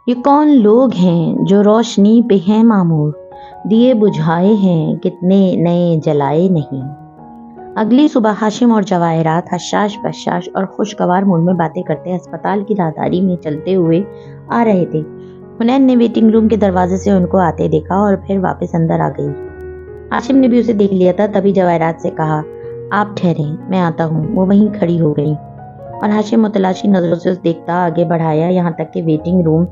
یہ کون لوگ ہیں جو روشنی پہ ہیں معمور، دیے بجھائے ہیں کتنے نئے جلائے نہیں۔ اگلی صبح ہاشم اور جواہرات حشاش بشاش اور خوشگوار موڈ میں باتیں کرتے ہسپتال کی راہداری میں چلتے ہوئے آ رہے تھے۔ حنین نے ویٹنگ روم کے دروازے سے ان کو آتے دیکھا اور پھر واپس اندر آ گئی۔ ہاشم نے بھی اسے دیکھ لیا تھا، تبھی جواہرات سے کہا، آپ ٹھہریں، میں آتا ہوں۔ وہ وہیں کھڑی ہو گئی اور ہاشم متلاشی نظروں سے اسے دیکھتا آگے بڑھایا یہاں تک کہ ویٹنگ روم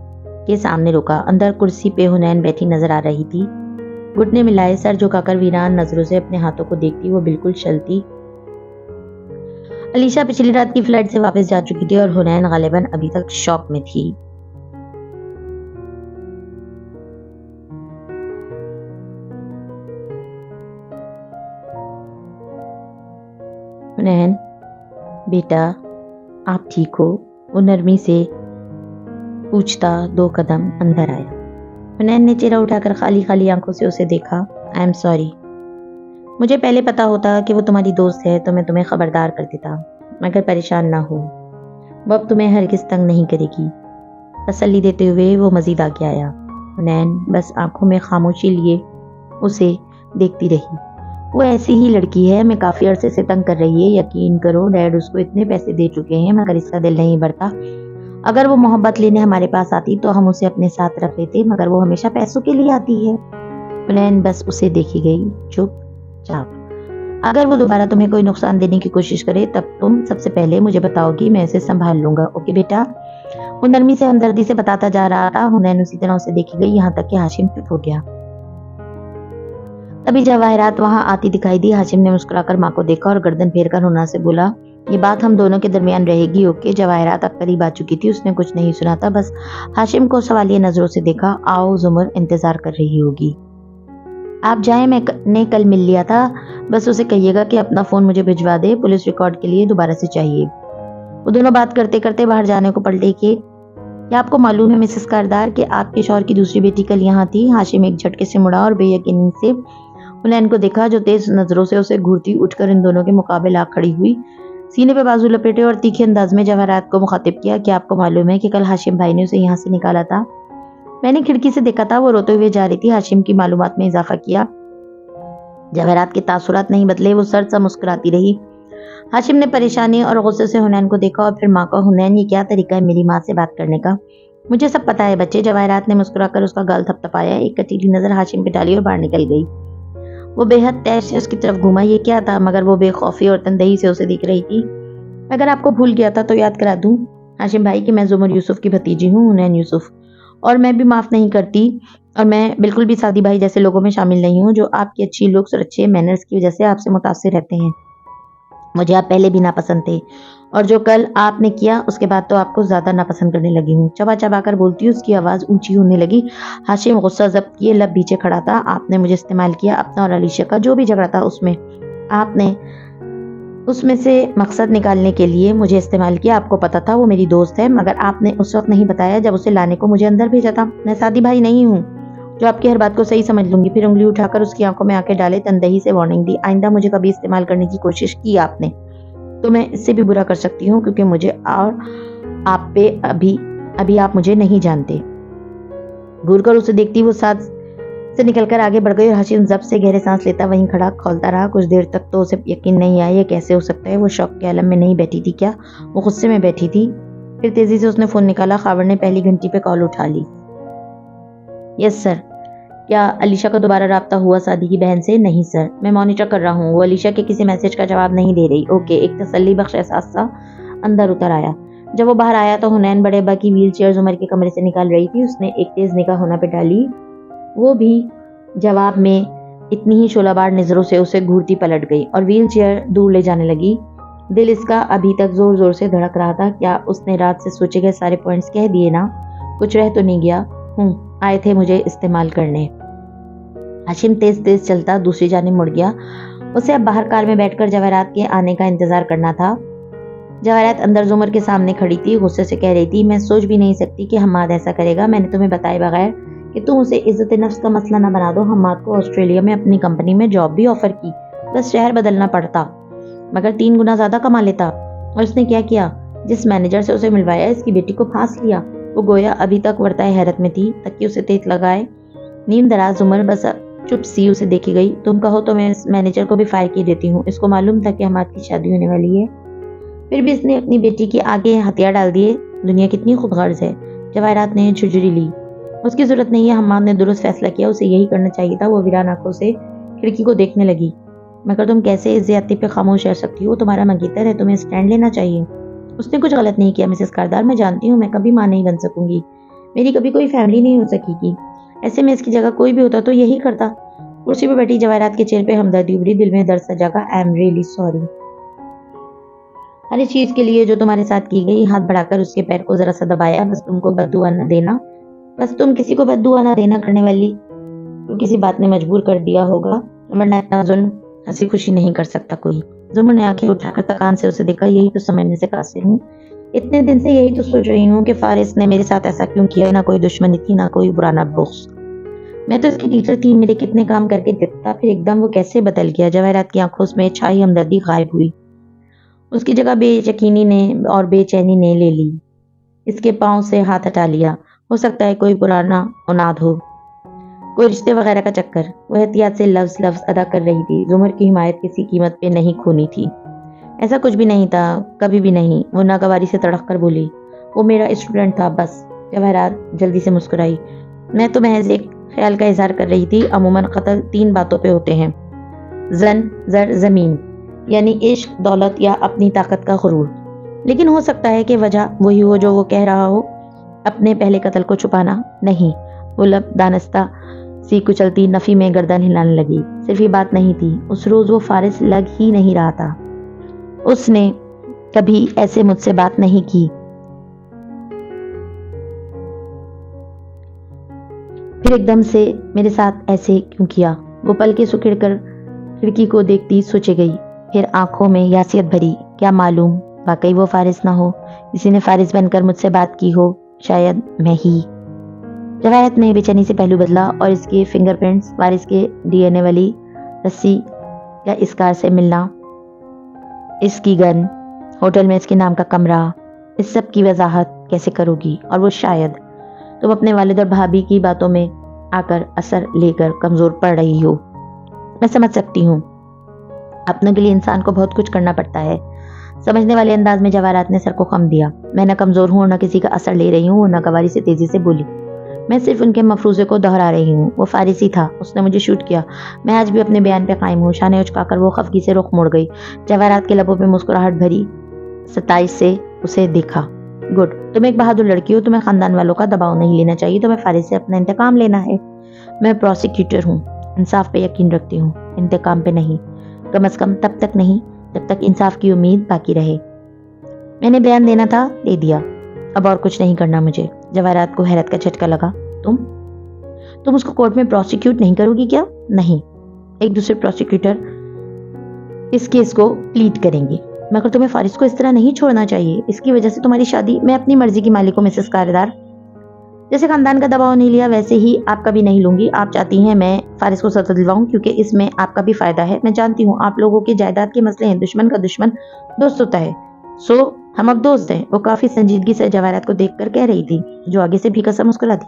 کے سامنے رکا۔ اندر کرسی پہ حنین بیٹھی نظر آ رہی تھی، گھٹنے ملائے، سر جھکا کر ویران نظروں سے اپنے ہاتھوں کو دیکھتی۔ وہ بالکل شل تھی۔ علیشا پچھلی رات کی فلائٹ سے واپس جا چکی تھی اور حنین غالباً ابھی تک شوق میں تھی۔ حنین بیٹا آپ ٹھیک ہو؟ وہ نرمی سے پوچھتا 2 قدم اندر آیا۔ حنین نے چہرہ اٹھا کر خالی خالی آنکھوں سے اسے دیکھا۔ آئی ایم سوری، مجھے پہلے پتا ہوتا کہ وہ تمہاری دوست ہے تو میں تمہیں خبردار کر دیتا، مگر پریشان نہ ہو، وہ اب تمہیں ہرگز تنگ نہیں کرے گی۔ تسلی دیتے ہوئے وہ مزید آگے آیا۔ حنین بس آنکھوں میں خاموشی لیے اسے دیکھتی رہی۔ وہ ایسی ہی لڑکی ہے، میں کافی عرصے سے تنگ کر رہی ہے، یقین کرو ڈیڈ اس کو اتنے پیسے دے چکے ہیں مگر اس کا دل نہیں بھرتا۔ اگر وہ محبت لینے ہمارے پاس آتی تو ہم اسے اپنے ساتھ رکھ لیتے، مگر وہ ہمیشہ پیسوں کے لیے آتی ہے۔ حنین بس اسے دیکھی گئی، چپ چاپ۔ اگر وہ دوبارہ تمہیں کوئی نقصان دینے کی کوشش کرے تب تم سب سے پہلے مجھے بتاؤ گی، میں اسے سنبھال لوں گا، اوکے بیٹا؟ وہ نرمی سے ہمدردی سے بتاتا جا رہا تھا۔ حنین اسی طرح اسے دیکھی گئی یہاں تک کہ ہاشم چپ ہو گیا۔ تبھی جواہرات وہاں آتی دکھائی دی۔ ہاشم نے مسکرا کر ماں کو دیکھا اور گردن پھیر کر حنا سے بولا، یہ بات ہم دونوں کے درمیان رہے گی، اوکے؟ جواہرات اب قریب آ چکی تھی، اس نے کچھ نہیں سنا تھا، بس ہاشم کو سوالیہ نظروں سے دیکھا۔ آؤ زمر انتظار کر رہی ہوگی۔ آپ جائیں، میں نے کل مل لیا تھا، بس اسے کہیے گا کہ اپنا فون مجھے بھجوا دے، پولیس ریکارڈ کے لیے دوبارہ سے چاہیے۔ وہ دونوں بات کرتے کرتے باہر جانے کو پلٹے کہ کیا آپ کو معلوم ہے مسز کاردار کہ آپ کے شوہر کی دوسری بیٹی کل یہاں تھی؟ ہاشم ایک جھٹکے سے مڑا اور بے یقینی سے حنین کو دیکھا جو تیز نظروں سے اسے گھورتی اٹھ کر ان دونوں کے مقابل آ کھڑی ہوئی، سینے پہ بازو لپیٹے اور تیکھے انداز میں جواہرات کو مخاطب کیا، کیا آپ کو معلوم ہے کہ کل ہاشم بھائی نے اسے یہاں سے نکالا تھا؟ میں نے کھڑکی سے دیکھا تھا، وہ روتے ہوئے جا رہی تھی۔ ہاشم کی معلومات میں اضافہ کیا۔ جواہرات کے تاثرات نہیں بدلے، وہ سر سا مسکراتی رہی۔ ہاشم نے پریشانی اور غصے سے حنین کو دیکھا اور پھر ماں کو۔ حنین یہ کیا طریقہ ہے میری ماں سے بات کرنے کا؟ مجھے سب پتا ہے بچے، جواہرات نے مسکرا کر اس کا گال تھپتھپایا، ایک کٹیلی نظر ہاشم پہ ڈالی اور باہر نکل گئی۔ وہ بے حد تیش سے اس کی طرف گھوما، یہ کیا تھا؟ مگر وہ بے خوفی اور تندہی سے اسے دیکھ رہی تھی۔ اگر آپ کو بھول گیا تھا تو یاد کرا دوں ہاشم بھائی کہ میں زمر یوسف کی بھتیجی ہوں، حنین یوسف، اور میں بھی معاف نہیں کرتی، اور میں بالکل بھی سعدی بھائی جیسے لوگوں میں شامل نہیں ہوں جو آپ کی اچھی لکس اور اچھے مینرز کی وجہ سے آپ سے متاثر رہتے ہیں۔ مجھے آپ پہلے بھی ناپسند تھے، اور جو کل آپ نے کیا اس کے بعد تو آپ کو زیادہ ناپسند کرنے لگی ہوں۔ چبا چبا کر بولتی اس کی آواز اونچی ہونے لگی۔ ہاشم غصہ ضبط کیے لب پیچھے کھڑا تھا۔ آپ نے مجھے استعمال کیا، اپنا اور علیشا کا جو بھی جھگڑا تھا اس میں آپ نے اس میں سے مقصد نکالنے کے لیے مجھے استعمال کیا۔ آپ کو پتا تھا وہ میری دوست ہے، مگر آپ نے اس وقت نہیں بتایا جب اسے لانے کو مجھے اندر بھیجا تھا۔ میں سعدی بھائی نہیں ہوں جو آپ کی ہر بات کو صحیح سمجھ لوں گی۔ پھر انگلی اٹھا کر اس کی آنکھوں میں آنکھیں ڈالے، تندہی سے وارننگ دی، آئندہ مجھے کبھی استعمال کرنے کی کوشش کی آپ نے تو میں اس سے بھی برا کر سکتی ہوں، کیونکہ مجھے اور آپ پہ ابھی آپ مجھے نہیں جانتے۔ گور کر اسے دیکھتی وہ ساتھ سے نکل کر آگے بڑھ گئی اور ہاشم ضبط سے گہرے سانس لیتا وہیں کھڑا کھولتا رہا۔ کچھ دیر تک تو اسے یقین نہیں آیا، یہ کیسے ہو سکتا ہے؟ وہ شوق کے عالم میں نہیں بیٹھی تھی کیا؟ وہ غصے میں بیٹھی تھی؟ پھر تیزی سے اس نے فون نکالا۔ خاور نے پہلی گھنٹی پہ کال اٹھا لی۔ یس سر، کیا علیشا کا دوبارہ رابطہ ہوا سعدی کی بہن سے؟ نہیں سر، میں مانیٹر کر رہا ہوں، وہ علیشا کے کسی میسج کا جواب نہیں دے رہی۔ اوکے، ایک تسلی بخش احساس سا اندر اتر آیا۔ جب وہ باہر آیا تو حنین بڑے ابا کی ویل چیئر عمر کے کمرے سے نکال رہی تھی۔ اس نے ایک تیز نگاہ حنا پہ ڈالی، وہ بھی جواب میں اتنی ہی شعلہ بار نظروں سے اسے گھورتی پلٹ گئی اور ویل چیئر دور لے جانے لگی۔ دل اس کا ابھی تک زور زور سے دھڑک رہا تھا۔ کیا اس نے رات سے سوچے گئے سارے پوائنٹس کہہ دیے نا؟ کچھ رہ تو نہیں گیا؟ آئے تھے مجھے استعمال کرنے۔ ہاشم تیز تیز چلتا دوسری جانب مڑ گیا۔ اسے اب باہر کار میں بیٹھ کر جواہرات کے آنے کا انتظار کرنا تھا۔ جواہرات اندر زمر کے سامنے کھڑی تھی، غصے سے کہہ رہی تھی، میں سوچ بھی نہیں سکتی کہ حماد ایسا کرے گا۔ میں نے تمہیں بتائے بغیر کہ تم اسے عزت نفس کا مسئلہ نہ بنا دو۔ حماد کو آسٹریلیا میں اپنی کمپنی میں جاب بھی آفر کی، بس شہر بدلنا پڑتا، مگر 3 گنا زیادہ کما لیتا۔ اور اس نے کیا کیا؟ جس مینیجر سے اسے ملوایا اس کی بیٹی کو پھانس لیا۔ वो गोया अभी तक वर्ताए हैरत में थी, तकियों से तेज लगाए नींद दराज उम्र बस चुप सी उसे देखी गई। तुम कहो तो मैं इस मैनेजर को भी फायर की देती हूँ, इसको मालूम था कि हमाद की शादी होने वाली है, फिर भी इसने अपनी बेटी के आगे हथियार डाल दिए। दुनिया कितनी खुदगर्ज है। जवाहरात ने झुरझुरी ली। उसकी जरूरत नहीं है, हमाद ने दुरुस्त फैसला किया, उसे यही करना चाहिए था। वो वीरान आंखों से खिड़की को देखने लगी। मगर तुम कैसे इस ज्यादती पे खामोश रह सकती हो? तुम्हारा मंगेतर है, तुम्हें स्टैंड लेना चाहिए। उसने कुछ गलत नहीं किया मिसेस कारदार, मैं जानती हूँ मैं कभी मां नहीं बन सकूंगी, मेरी कभी कोई फैमिली नहीं हो सकेगी। ऐसे में इसकी जगह कोई भी होता तो यही करता। कुर्सी पर बैठी जवाहरात के चेहरे पे हमदर्दी उभरी, दिल में दर्द सा जगा। आई एम रियली सॉरी हर एक चीज के लिए जो तुम्हारे साथ की गई। हाथ बढ़ाकर उसके पैर को जरा सा दबाया। बस तुमको बद्दुआ न देना, बस तुम किसी को बद्दुआ न देना करने वाली तो किसी बात ने मजबूर कर दिया होगा, वरना इतना जुल्म हंसी खुशी नहीं कर सकता कोई। जुम्र ने आंखें उठाकर थकान से उसे देखा। यही तो समझने से कासिर हूँ, इतने दिन से यही तो सोच रही हूँ कि फारिस ने मेरे साथ ऐसा क्यों किया। ना कोई दुश्मनी थी, ना कोई पुराना बुग़्ज़, मैं तो इसकी टीचर थी, मेरे कितने काम करके देता, फिर एकदम वो कैसे बदल गया। जवाहरात की आंखों में छाई हमदर्दी गायब हुई। उसकी जगह बेयकीनी ने और बेचैनी ने ले ली। इसके पांव से हाथ हटा लिया। हो सकता है कोई पुराना औनाद हो, कोई रिश्ते वगैरह का चक्कर। वह एहतियात से लफ्ज लफ्ज अदा कर रही थी। जुमर की हिमायत किसी कीमत पे नहीं खोनी थी। ऐसा कुछ भी नहीं था, कभी भी नहीं। वो नागवारी से तड़क कर बोली, वो मेरा स्टूडेंट था बस। जवाहरात जल्दी से मुस्कुराई। मैं तो महज एक ख्याल का इजहार कर रही थी। अमूमन कत्ल 3 बातों पे होते हैं, जन, जर, जमीन, यानी इश्क, दौलत या अपनी ताकत का गुरूर। लेकिन हो सकता है कि वजह वही हो जो वो कह रहा हो, अपने पहले कत्ल को छुपाना। नहीं, वो लब दानस्ता सी कुचलती नफी में गर्दन हिलाने लगी। सिर्फ ये बात नहीं थी, उस रोज वो फारिस लग ही नहीं रहा था। उसने कभी ऐसे मुझसे बात नहीं की। फिर एकदम से मेरे साथ ऐसे क्यों किया? वो पल के सुखिड़कर खिड़की को देखती सोचे गई, फिर आंखों में यासियत भरी। क्या मालूम वाकई वो फारिस ना हो, किसी ने फारिस बनकर मुझसे बात की हो, शायद मैं ही। जवाहरात ने बेचैनी से पहलू बदला और इसके फिंगरप्रिंट्स, फारिस के डीएनए वाली रस्सी या इस कार से मिलना, इसकी गन, होटल में इसके नाम का कमरा, इस सब की वजाहत कैसे करोगी? और वो शायद तुम अपने वालिद और भाभी की बातों में आकर असर लेकर कमजोर पड़ रही हो। मैं समझ सकती हूँ, अपनों के लिए इंसान को बहुत कुछ करना पड़ता है। समझने वाले अंदाज में जवाहरात ने सर को खम दिया। मैं न कमजोर हूँ और न किसी का असर ले रही हूँ। वो नागवारी से तेजी से बोली, मैं सिर्फ उनके मफरूजे को दोहरा रही हूँ। वो फारिसी था, उसने मुझे शूट किया। मैं आज भी अपने बयान पे कायम हूँ। शाने उचकाकर वो खफगी से रुख मोड़ गई। जवाहरात के लबों पे मुस्कुराहट भरी 27 से उसे देखा। गुड, तुम एक बहादुर लड़की हो, तुम्हें खानदान वालों का दबाव नहीं लेना चाहिए, तुम्हें फारिस से अपना इंतकाम लेना है। मैं प्रोसिक्यूटर हूँ, इंसाफ पे यकीन रखती हूँ, इंतकाम पे नहीं। कम से कम तब तक नहीं जब तक इंसाफ की उम्मीद बाकी रहे। मैंने बयान देना था, दे दिया, अब और कुछ नहीं करना मुझे। जवाहरात को हैरत का झटका लगा। तुम उसको कोर्ट में प्रोसिक्यूट नहीं करोगी क्या? नहीं, एक दूसरे प्रोसिक्यूटर इस केस को प्लीड करेंगे, मगर तुम्हें फारिस को इस तरह नहीं छोड़ना चाहिए। इसकी वजह से तुम्हारी शादी, मैं अपनी मर्जी की मालिक हूँ मिसेस कारदार। जैसे खानदान का दबाव नहीं लिया, वैसे ही आपका भी नहीं लूंगी। आप चाहती हैं मैं फारिस को सजा दिलवाऊं क्योंकि इसमें आपका भी फायदा है। मैं जानती हूँ आप लोगों के जायदाद के मसले हैं, दुश्मन का दुश्मन दोस्त होता है, सो हम अब दोस्त हैं। वो काफी संजीदगी से जवाहरात को देखकर कह रही थी, जो आगे से भी कसम मुस्कुरा दी।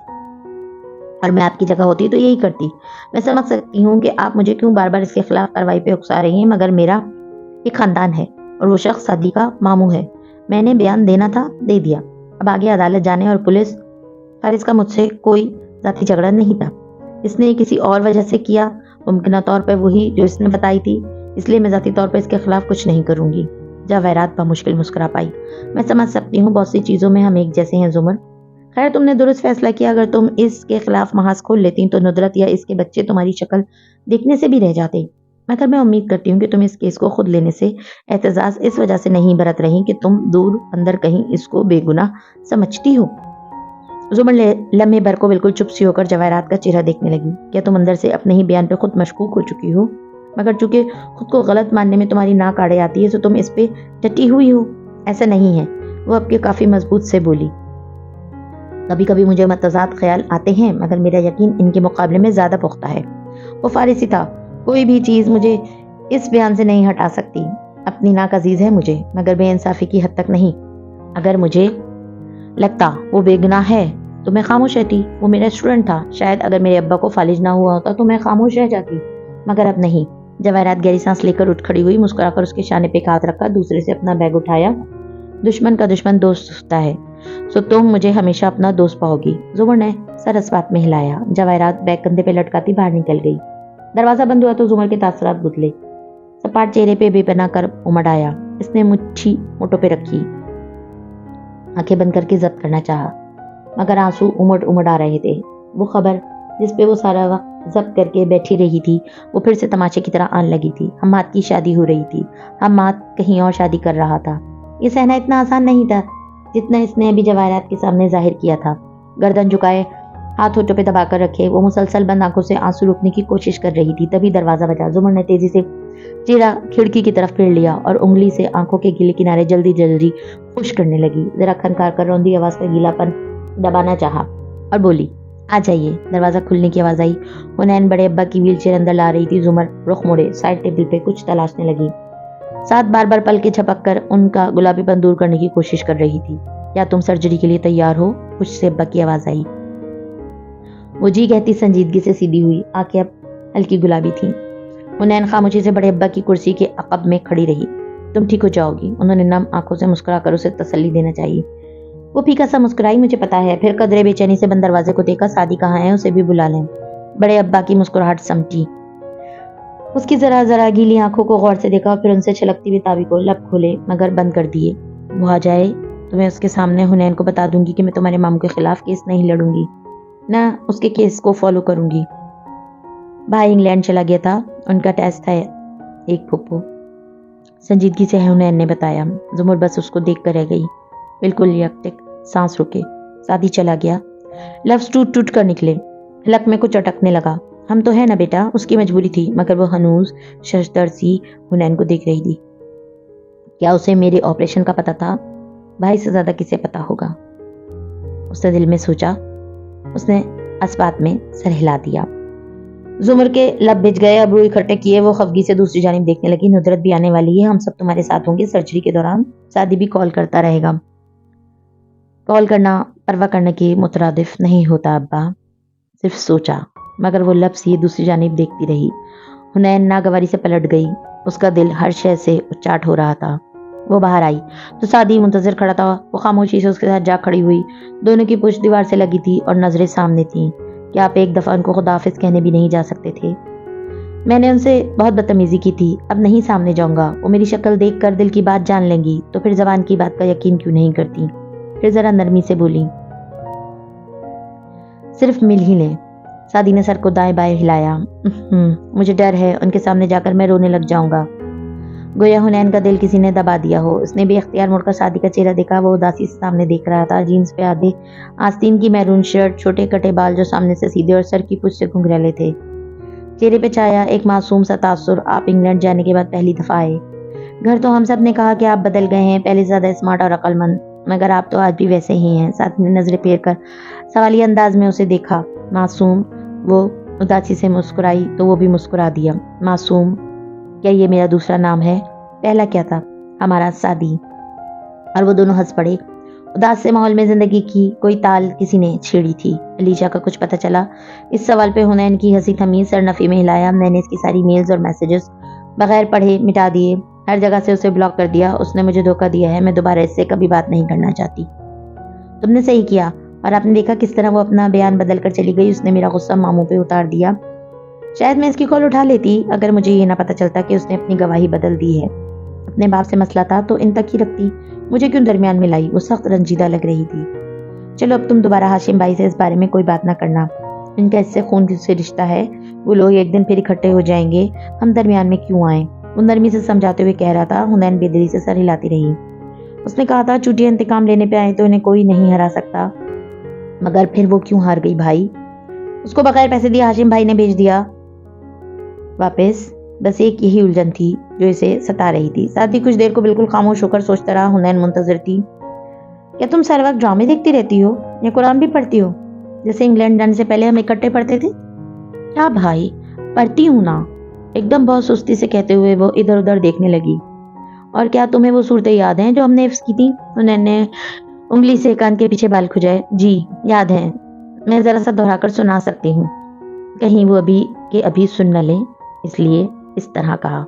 और मैं आपकी जगह होती तो यही करती। मैं समझ सकती हूँ कि आप मुझे क्यों बार बार इसके खिलाफ कार्रवाई पे उकसा रही हैं, मगर मेरा एक खानदान है और वो शख्स शादी का मामू है। मैंने बयान देना था, दे दिया, अब आगे अदालत जाने और पुलिस। फारिस का मुझसे कोई जाती झगड़ा नहीं था, इसने किसी और वजह से किया, मुमकिन तौर पर वही जो इसने बताई थी, इसलिए मैं जाती तौर पर इसके खिलाफ कुछ नहीं करूंगी। जवाहरात बमुश्किल मुस्कुरा पाई। मैं समझ सकती हूँ, बहुत सी चीजों में हम एक जैसे हैं जुमर। खैर, तुमने दुरुस्त फैसला किया। अगर तुम इसके खिलाफ महाज खोल लेती तो नुदरत या इसके बच्चे तुम्हारी शक्ल देखने से भी रह जाते। मगर मैं उम्मीद करती हूँ कि तुम इस केस को खुद लेने से एहतजाज इस वजह से नहीं बरत रही कि तुम दूर अंदर कहीं इसको बेगुनाह समझती हो। जुमर लम्हे भर को बिल्कुल चुप सी होकर जवाहरात का चेहरा देखने लगी। क्या तुम अंदर से अपने ही बयान पे खुद मशकूक हो चुकी हो? मगर चूंकि खुद को गलत मानने में तुम्हारी नाक आड़े आती है तो तुम इस पे डटी हुई हो। ऐसा नहीं है, वो अब काफी मजबूत से बोली। कभी कभी मुझे मतजाद ख्याल आते हैं, मगर मेरा यकीन इनके मुकाबले में ज्यादा पुख्ता है। वो फारिसी था, कोई भी चीज मुझे इस बयान से नहीं हटा सकती। अपनी नाक अजीज है मुझे, मगर बेइंसाफी की हद तक नहीं। अगर मुझे लगता वो बेगुनाह है तो मैं खामोश रहती, वो मेरा स्टूडेंट था। शायद अगर मेरे अब्बा को फालिज ना हुआ होता तो मैं खामोश रह जाती, मगर अब नहीं। जवाहरात गहरी सांस लेकर उठ खड़ी हुई, मुस्कुराकर उसके शाने पे एक हाथ रखा, दूसरे से अपना बैग उठाया। दुश्मन का दुश्मन दोस्त होता है, सो तुम मुझे हमेशा अपना दोस्त पाओगी। जुमर ने सर इस बात में हिलाया। जवाहरात बैग कंधे पे लटकाती बाहर निकल गई। दरवाजा बंद हुआ तो जुमर के तासरात बुदले। सपाट चेहरे पे बेपनाह कर उमड़ आया। इसने मुट्ठी मोटों पे रखी, आंखें बंद करके जब्त करना चाहा, मगर आंसू उमड़ उमड़ आ रहे थे। वो खबर जिस पे वो सारा वक्त जब्त करके बैठी रही थी, वो फिर से तमाशे की तरह आने लगी थी। हम्माद की शादी हो रही थी, हम्माद कहीं और शादी कर रहा था। ये सहना इतना आसान नहीं था जितना इसने अभी जवाहरात के सामने जाहिर किया था। गर्दन झुकाए, हाथ होठों पे दबाकर रखे, वो मुसलसल बंद आंखों से आंसू रोकने की कोशिश कर रही थी। तभी दरवाजा बजा। जुमर ने तेजी से चेहरा खिड़की की तरफ फेर लिया और उंगली से आंखों के गीले किनारे जल्दी जल्दी खुश करने लगी। जरा खनकार कर रौंदी आवाज का गीलापन दबाना चाहा और बोली, आ जाइए। दरवाजा खुलने की आवाज आई। हुनैन बड़े अब्बा की व्हीलचेयर अंदर ला रही थी। जुमर रुख मोड़े साइड टेबल पे कुछ तलाशने लगी, साथ बार बार पल के झपक कर उनका गुलाबीपन दूर करने की कोशिश कर रही थी। क्या तुम सर्जरी के लिए तैयार हो? कुछ से अब्बा की आवाज आई। वो जी कहती संजीदगी से सीधी हुई, आंखें अब हल्की गुलाबी थीं। हुनैन खामोशी से बड़े अब्बा की कुर्सी के अकब में खड़ी रही। तुम ठीक हो जाओगी, उन्होंने नम आंखों से मुस्कुराकर उसे तसल्ली देना चाहिए। वो फीका सा मुस्कुराई, मुझे पता है। फिर कदरे बेचैनी से बंद दरवाजे को देखा, सादी कहाँ है, उसे भी बुला लें। बड़े अब्बा की मुस्कुराहट समटी। उसकी जरा जरा गीली आंखों को गौर से देखा और फिर उनसे छलकती हुई ताबी को लब खोले मगर बंद कर दिए। वो आ जाए तो मैं उसके सामने हुनैन को बता दूंगी कि मैं तुम्हारे मामू के खिलाफ केस नहीं लड़ूंगी, ना उसके केस को फॉलो करूंगी। भाई इंग्लैंड चला गया था, उनका टेस्ट था एक फुप्पो, संजीदगी से हुनैन ने बताया। जुमर बस उसको देख कर रह गई, बिल्कुल यकटिक, सांस रुके। सादी चला गया, लफ्ज टूट टूट कर निकले। हलक में कुछ अटकने लगा। हम तो है ना बेटा, उसकी मजबूरी थी, मगर वो हनूज शशदर सी हुनैन को देख रही थी। क्या उसे मेरे ऑपरेशन का पता था? भाई से ज्यादा किसे पता होगा, उसने दिल में सोचा। उसने इस बात में सर हिला दिया। जुमर के लब बिज गए, अबरू इकट्ठे किए। वो खफगी से दूसरी जानिब देखने लगी। नुदरत भी आने वाली है, हम सब तुम्हारे साथ होंगे सर्जरी के दौरान। सादी भी कॉल करता रहेगा। कॉल करना परवाह करने के मुतरादिफ नहीं होता अब्बा, सिर्फ सोचा। मगर वो लब सी दूसरी जानिब देखती रही। हुनैन नागवारी से पलट गई, उसका दिल हर शय से उच्चाट हो रहा था। वो बाहर आई तो सादी मुंतजर खड़ा था। वो खामोशी से उसके साथ जा खड़ी हुई। दोनों की पुश्त दीवार से लगी थी और नजरें सामने थीं। क्या आप एक दफा उनको खुदाफिज कहने भी नहीं जा सकते थे? मैंने उनसे बहुत बदतमीजी की थी, अब नहीं सामने जाऊंगा। वो मेरी शक्ल देख कर दिल की बात जान लेंगी तो फिर जबान की बात का यकीन क्यों नहीं करती? फिर जरा नरमी से बोली, सिर्फ मिल ही लें। सादी ने सर को दाएं बाएं हिलाया। मुझे डर है, उनके सामने जाकर मैं रोने लग जाऊंगा। गोया हुनैन का दिल किसी ने दबा दिया हो। उसने बेख्तियार मुड़कर सादी का चेहरा देखा। वो उदासी से सामने देख रहा था। जीन्स पे आधे आस्तीन की मैरून शर्ट, छोटे कटे बाल जो सामने से सीधे और सर की पूंछ से घुंघराले थे। चेहरे पे छाया एक मासूम सा तासुर। आप इंग्लैंड जाने के बाद पहली दफा आए घर, तो हम सब ने कहा कि आप बदल गए हैं, पहले से ज्यादा स्मार्ट और अक्लमंद, मगर आप तो आज भी वैसे ही हैं। साथ ने नजरें फेर कर सवालिया अंदाज में उसे देखा। मासूम। वो उदासी से मुस्कुराई तो वो भी मुस्कुरा दिया। मासूम, क्या ये मेरा दूसरा नाम है? पहला क्या था? हमारा सादी। और वो दोनों हंस पड़े। उदास से माहौल में जिंदगी की कोई ताल किसी ने छेड़ी थी। अलीशा का कुछ पता चला? इस सवाल पे हुनैन की हंसी थमी। सर नफी में हिलाया। मैंने इसकी सारी मेल्स और मैसेजेस बगैर पढ़े मिटा दिए, हर जगह से उसे ब्लॉक कर दिया। उसने मुझे धोखा दिया है, मैं दोबारा इससे कभी बात नहीं करना चाहती। तुमने सही किया। और आपने देखा किस तरह वो अपना बयान बदल कर चली गई। उसने मेरा गुस्सा मामू पे उतार दिया। शायद मैं इसकी कॉल उठा लेती अगर मुझे ये ना पता चलता कि उसने अपनी गवाही बदल दी है। अपने बाप से मसला था तो इन तक ही रखती, मुझे क्यों दरमियान में लाई? वो सख्त रंजीदा लग रही थी। चलो अब तुम दोबारा हाशिम भाई से इस बारे में कोई बात ना करना, इनका इससे खून से रिश्ता है। वो लोग एक दिन फिर इकट्ठे हो जाएंगे, हम दरमियान में क्यों आए? वो नरमी से समझाते हुए कह रहा था। हुनैन बेदिली से सर हिलाती रही। उसने कहा था चुटिया इंतकाम लेने पे आए तो इन्हें कोई नहीं हरा सकता, मगर फिर वो क्यों हार गई भाई? उसको बगैर पैसे दिए हाशिम भाई ने भेज दिया वापस। बस एक यही उलझन थी जो इसे सता रही थी। साथ ही कुछ देर को बिल्कुल खामोश होकर सोचता रहा। हुनैन मुंतजर थी। क्या तुम सारा वक्त ड्रामे देखती रहती हो या कुरान भी पढ़ती हो, जैसे इंग्लैंड जाने से पहले हम इकट्ठे पढ़ते थे? क्या भाई, पढ़ती हूँ ना, एकदम बहुत सुस्ती से कहते हुए वो इधर उधर देखने लगी। और क्या तुम्हें वो सूरतें याद हैं जो हमने हिफ्ज़ की थी? हुनैन ने انگلی سے کان کے پیچھے بال کھجائے. جی یاد ہے, میں ذرا سا دہرا کر سنا سکتی ہوں, کہیں وہ ابھی سن نہ لیں, اس لیے اس طرح کہا.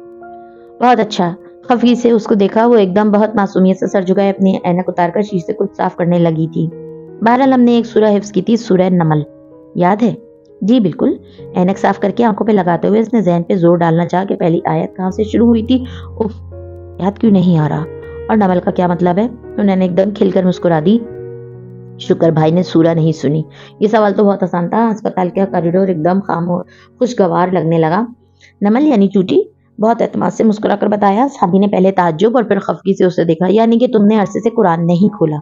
بہت اچھا. خفگی سے اس کو دیکھا. وہ ایک دم بہت معصومیت سے سر جھکائے اپنی اینک اتار کر شیشے کو صاف کرنے لگی تھی. بہرحال ہم نے ایک سورہ حفظ کی تھی, سورہ نمل, یاد ہے؟ جی بالکل. اینک صاف کر کے آنکھوں پہ لگاتے ہوئے اس نے ذہن پہ زور ڈالنا چاہا کہ پہلی آیت کہاں سے شروع ہوئی تھی. اف, یاد کیوں نہیں آ رہا؟ اور نمل کا کیا مطلب ہے؟ انہوں نے ایک دم کھل کر مسکرا دی. شکر بھائی نے سورہ نہیں سنی. یہ سوال تو بہت آسان تھا. اسپتال کا کوریڈور ایک دم خوشگوار لگنے لگا. نمل یعنی چوٹی؟ بہت اعتماد سے مسکرا کر بتایا. سادی نے پہلے تعجب اور پھر خفگی سے اسے دیکھا. یعنی کہ تم نے عرصے سے قرآن نہیں کھولا.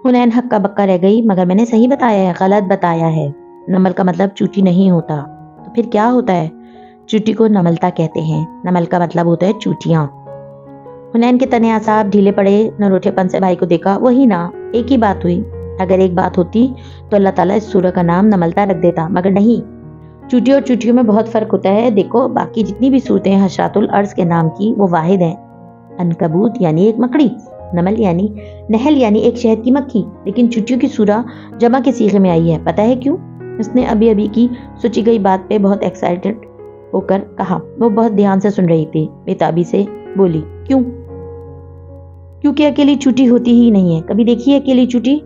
حنین ہکا بکا رہ گئی. مگر میں نے صحیح بتایا ہے. غلط بتایا ہے. نمل کا مطلب چوٹی نہیں ہوتا. تو پھر کیا ہوتا ہے؟ چوٹی کو نملتا کہتے ہیں. نمل کا مطلب ہوتا ہے چوٹیاں. حنین کے تنے اعصاب ڈھیلے پڑے. نروٹھے پن سے بھائی کو دیکھا. وہی نا, ایک ہی بات ہوئی. اگر ایک بات ہوتی تو اللہ تعالیٰ اس سورہ کا نام نملتا رکھ دیتا, مگر نہیں. چوٹی اور چوٹیوں میں بہت فرق ہوتا ہے. دیکھو, باقی جتنی بھی صورتیں ہیں حشرات الارض کے نام کی, وہ واحد ہیں. عنکبوت یعنی ایک مکڑی, نمل یعنی نحل یعنی ایک شہد کی مکھی. لیکن چوٹیوں کی سورہ جمع کے صیغے میں آئی ہے. پتہ ہے کیوں؟ اس نے ابھی کی سوچی گئی بات پہ بہت ایکسائٹڈ ہو کر کہا. وہ بہت دھیان سے سن رہی تھی. بےتابی سے بولی. کیوں؟ کیونکہ اکیلی چوٹی ہوتی ہی نہیں ہے. کبھی دیکھی ہے اکیلی چوٹی؟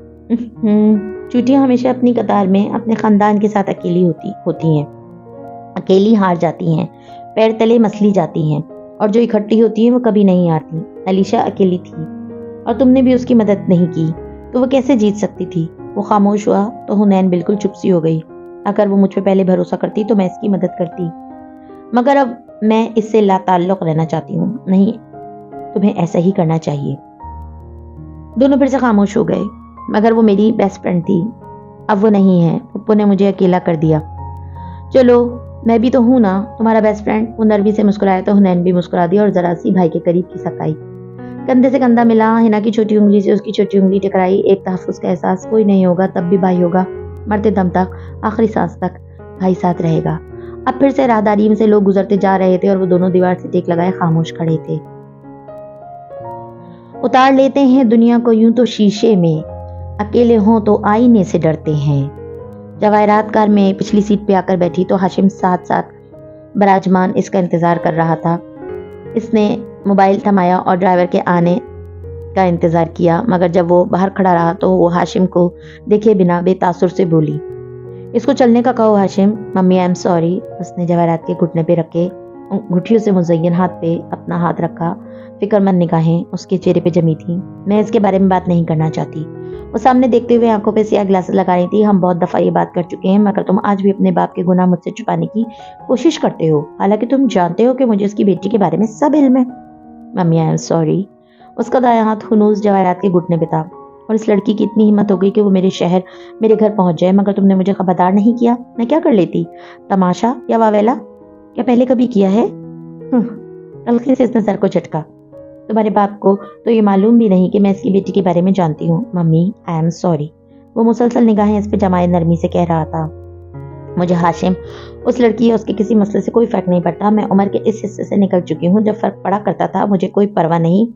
چوٹیاں ہمیشہ اپنی قطار میں اپنے خاندان کے ساتھ اکیلی ہوتی ہیں. اکیلی ہار جاتی ہیں, پیر تلے مسلی جاتی ہیں, اور جو اکٹھی ہوتی ہیں وہ کبھی نہیں آتی. علیشا اکیلی تھی اور تم نے بھی اس کی مدد نہیں کی, تو وہ کیسے جیت سکتی تھی؟ وہ خاموش ہوا تو حنین بالکل چپ سی ہو گئی. اگر وہ مجھ پہ پہلے بھروسہ کرتی تو میں اس کی مدد کرتی, مگر اب میں اس سے لا تعلق رہنا چاہتی ہوں. نہیں, تمہیں ایسا ہی کرنا چاہیے. دونوں پھر سے خاموش ہو گئے. مگر وہ میری بیسٹ فرینڈ تھی, اب وہ نہیں ہے. پپو نے مجھے اکیلا کر دیا. چلو, میں بھی تو ہوں نا تمہارا بیسٹ فرینڈ. وہ نرمی سے مسکرایا تو حنین بھی مسکرا دی اور ذرا سی بھائی کے قریب کی سکائی. کندھے سے کندھا ملا. ہنا کی چھوٹی انگلی سے اس کی چھوٹی انگلی ٹکرائی. ایک تحفظ کا احساس. کوئی نہیں ہوگا, تب بھی بھائی ہوگا. مرتے دم تک, آخری سانس تک بھائی ساتھ رہے گا. اب پھر سے راہداری میں سے لوگ گزرتے جا رہے تھے اور وہ دونوں دیوار سے ٹیک لگائے خاموش کھڑے تھے. اتار لیتے ہیں دنیا کو یوں تو شیشے میں, اکیلے ہوں تو آئینے سے ڈرتے ہیں. جواہرات کار میں پچھلی سیٹ پہ آ کر بیٹھی تو ہاشم ساتھ ساتھ براجمان اس کا انتظار کر رہا تھا. اس نے موبائل تھمایا اور ڈرائیور کے آنے کا انتظار کیا. مگر جب وہ باہر کھڑا رہا تو وہ ہاشم کو دیکھے بنا بے تاثر سے بولی. اس کو چلنے کا کہو Hashim. Mummy I am sorry. اس نے جواہرات کے گھٹنے پہ رکھے گھٹیوں سے مزین ہاتھ پہ اپنا ہاتھ رکھا. فکر مند نگاہیں اس کے چہرے پہ جمی تھیں. میں اس کے بارے میں بات نہیں کرنا چاہتی. وہ سامنے دیکھتے ہوئے آنکھوں پہ سیاہ گلاسز لگا رہی تھی. ہم بہت دفعہ یہ بات کر چکے ہیں, مگر تم آج بھی اپنے باپ کے گناہ مجھ سے چھپانے کی کوشش کرتے ہو, حالانکہ تم جانتے ہو کہ مجھے اس کی بیٹی کے بارے میں سب علم ہے. Mummy I am sorry. اس کا دایاں ہاتھ خنوس جواہرات کے گھٹنے پہ تھا. اور اس لڑکی کی اتنی ہمت ہو گئی کہ وہ میرے گھر پہنچ جائے, مگر تم نے مجھے خبردار نہیں کیا. میں کیا کر لیتی؟ تماشا یا واویلا؟ کیا پہلے کبھی کیا ہے؟ تلخی سے اس نے سر کو جھٹکا. تمہارے باپ کو تو یہ معلوم بھی نہیں کہ میں اس کی بیٹی کے بارے میں جانتی ہوں. Mummy I am sorry. وہ مسلسل نگاہیں اس پہ جمائے نرمی سے کہہ رہا تھا. مجھے ہاشم, اس لڑکی یا اس کے کسی مسئلے سے کوئی فرق نہیں پڑتا. میں عمر کے اس حصے سے نکل چکی ہوں جب فرق پڑا کرتا تھا. مجھے کوئی پرواہ نہیں.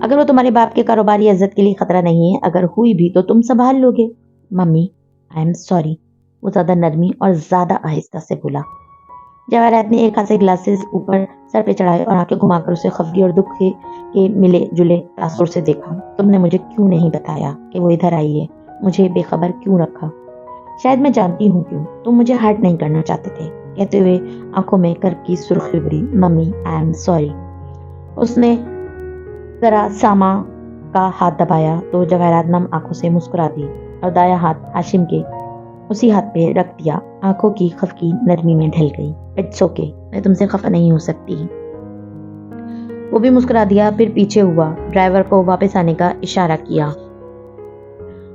اگر وہ تمہارے باپ کے کاروباری عزت کے لیے خطرہ نہیں ہے, اگر ہوئی بھی تو تم سنبھال لو گے. Mummy I am sorry. وہ زیادہ نرمی اور زیادہ آہستہ سے بولا. جواہرات نے ایک ہاتھ سے گلاسز اوپر سر پہ چڑھائے اور آنکھیں گھما کر اسے خفگی اور دکھ کے ملے جلے تاثر سے دیکھا. تم نے مجھے کیوں نہیں بتایا کہ وہ ادھر آئی ہے؟ مجھے بے خبر کیوں رکھا؟ شاید میں جانتی ہوں کیوں. تم مجھے ہرٹ نہیں کرنا چاہتے تھے. کہتے ہوئے آنکھوں میں کرب کی سرخی ابھری. Mummy I am sorry. اس نے ذرا ساما کا ہاتھ دبایا تو جواہرات نم آنکھوں سے مسکرا دی اور دایاں ہاتھ ہاشم کے اسی ہاتھ پہ رکھ دیا. آنکھوں کی خفگی نرمی میں ڈھل گئی. اٹس اوکے, میں تم سے خفا نہیں ہو سکتی. وہ بھی مسکرا دیا. پھر پیچھے ہوا, ڈرائیور کو واپس آنے کا اشارہ کیا.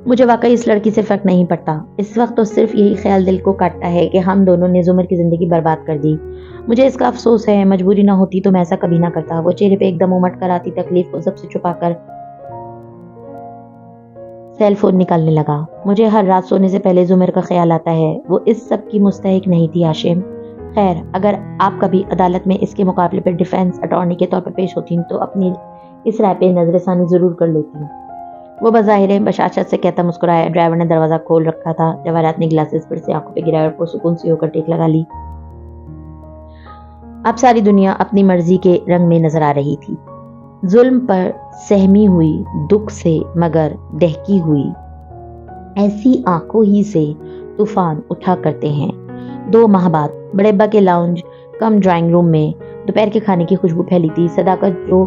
مجھے واقعی اس لڑکی سے فرق نہیں پڑتا. اس وقت تو صرف یہی خیال دل کو کاٹتا ہے کہ ہم دونوں نے زمر کی زندگی برباد کر دی. مجھے اس کا افسوس ہے. مجبوری نہ ہوتی تو میں ایسا کبھی نہ کرتا. وہ چہرے پہ ایک دم امٹ کر آتی تکلیف کو سب سے چھپا کر سیل فون نکالنے لگا. مجھے ہر رات سونے سے پہلے زمر کا خیال آتا ہے. وہ اس سب کی مستحق نہیں تھی ہاشم. خیر, اگر آپ کبھی عدالت میں اس کے مقابلے پر ڈیفینس اٹارنی کے طور پر پیش ہوتی تو اپنی اس رائے پہ نظر ثانی ضرور کر لیتی. वो बज़ाहिर बशाशत से कहता मुस्कुराया। ड्राइवर ने दरवाज़ा खोल रखा था। जवाहरात ने गिलासेस फिर से आंखों पे गिराए और पुरसुकून सी होकर टेक लगा ली। अब सारी दुनिया अपनी मर्जी के रंग में नजर आ रही थी, जुल्म पर सहमी हुई, दुख से मगर दहकी हुई। ऐसी आंखों ही से तूफान उठा करते हैं। 2 माह बाद बड़े अब्बा के लाउंज कम ड्राइंग रूम में दोपहर के खाने की खुशबू फैली थी। सदाकत जो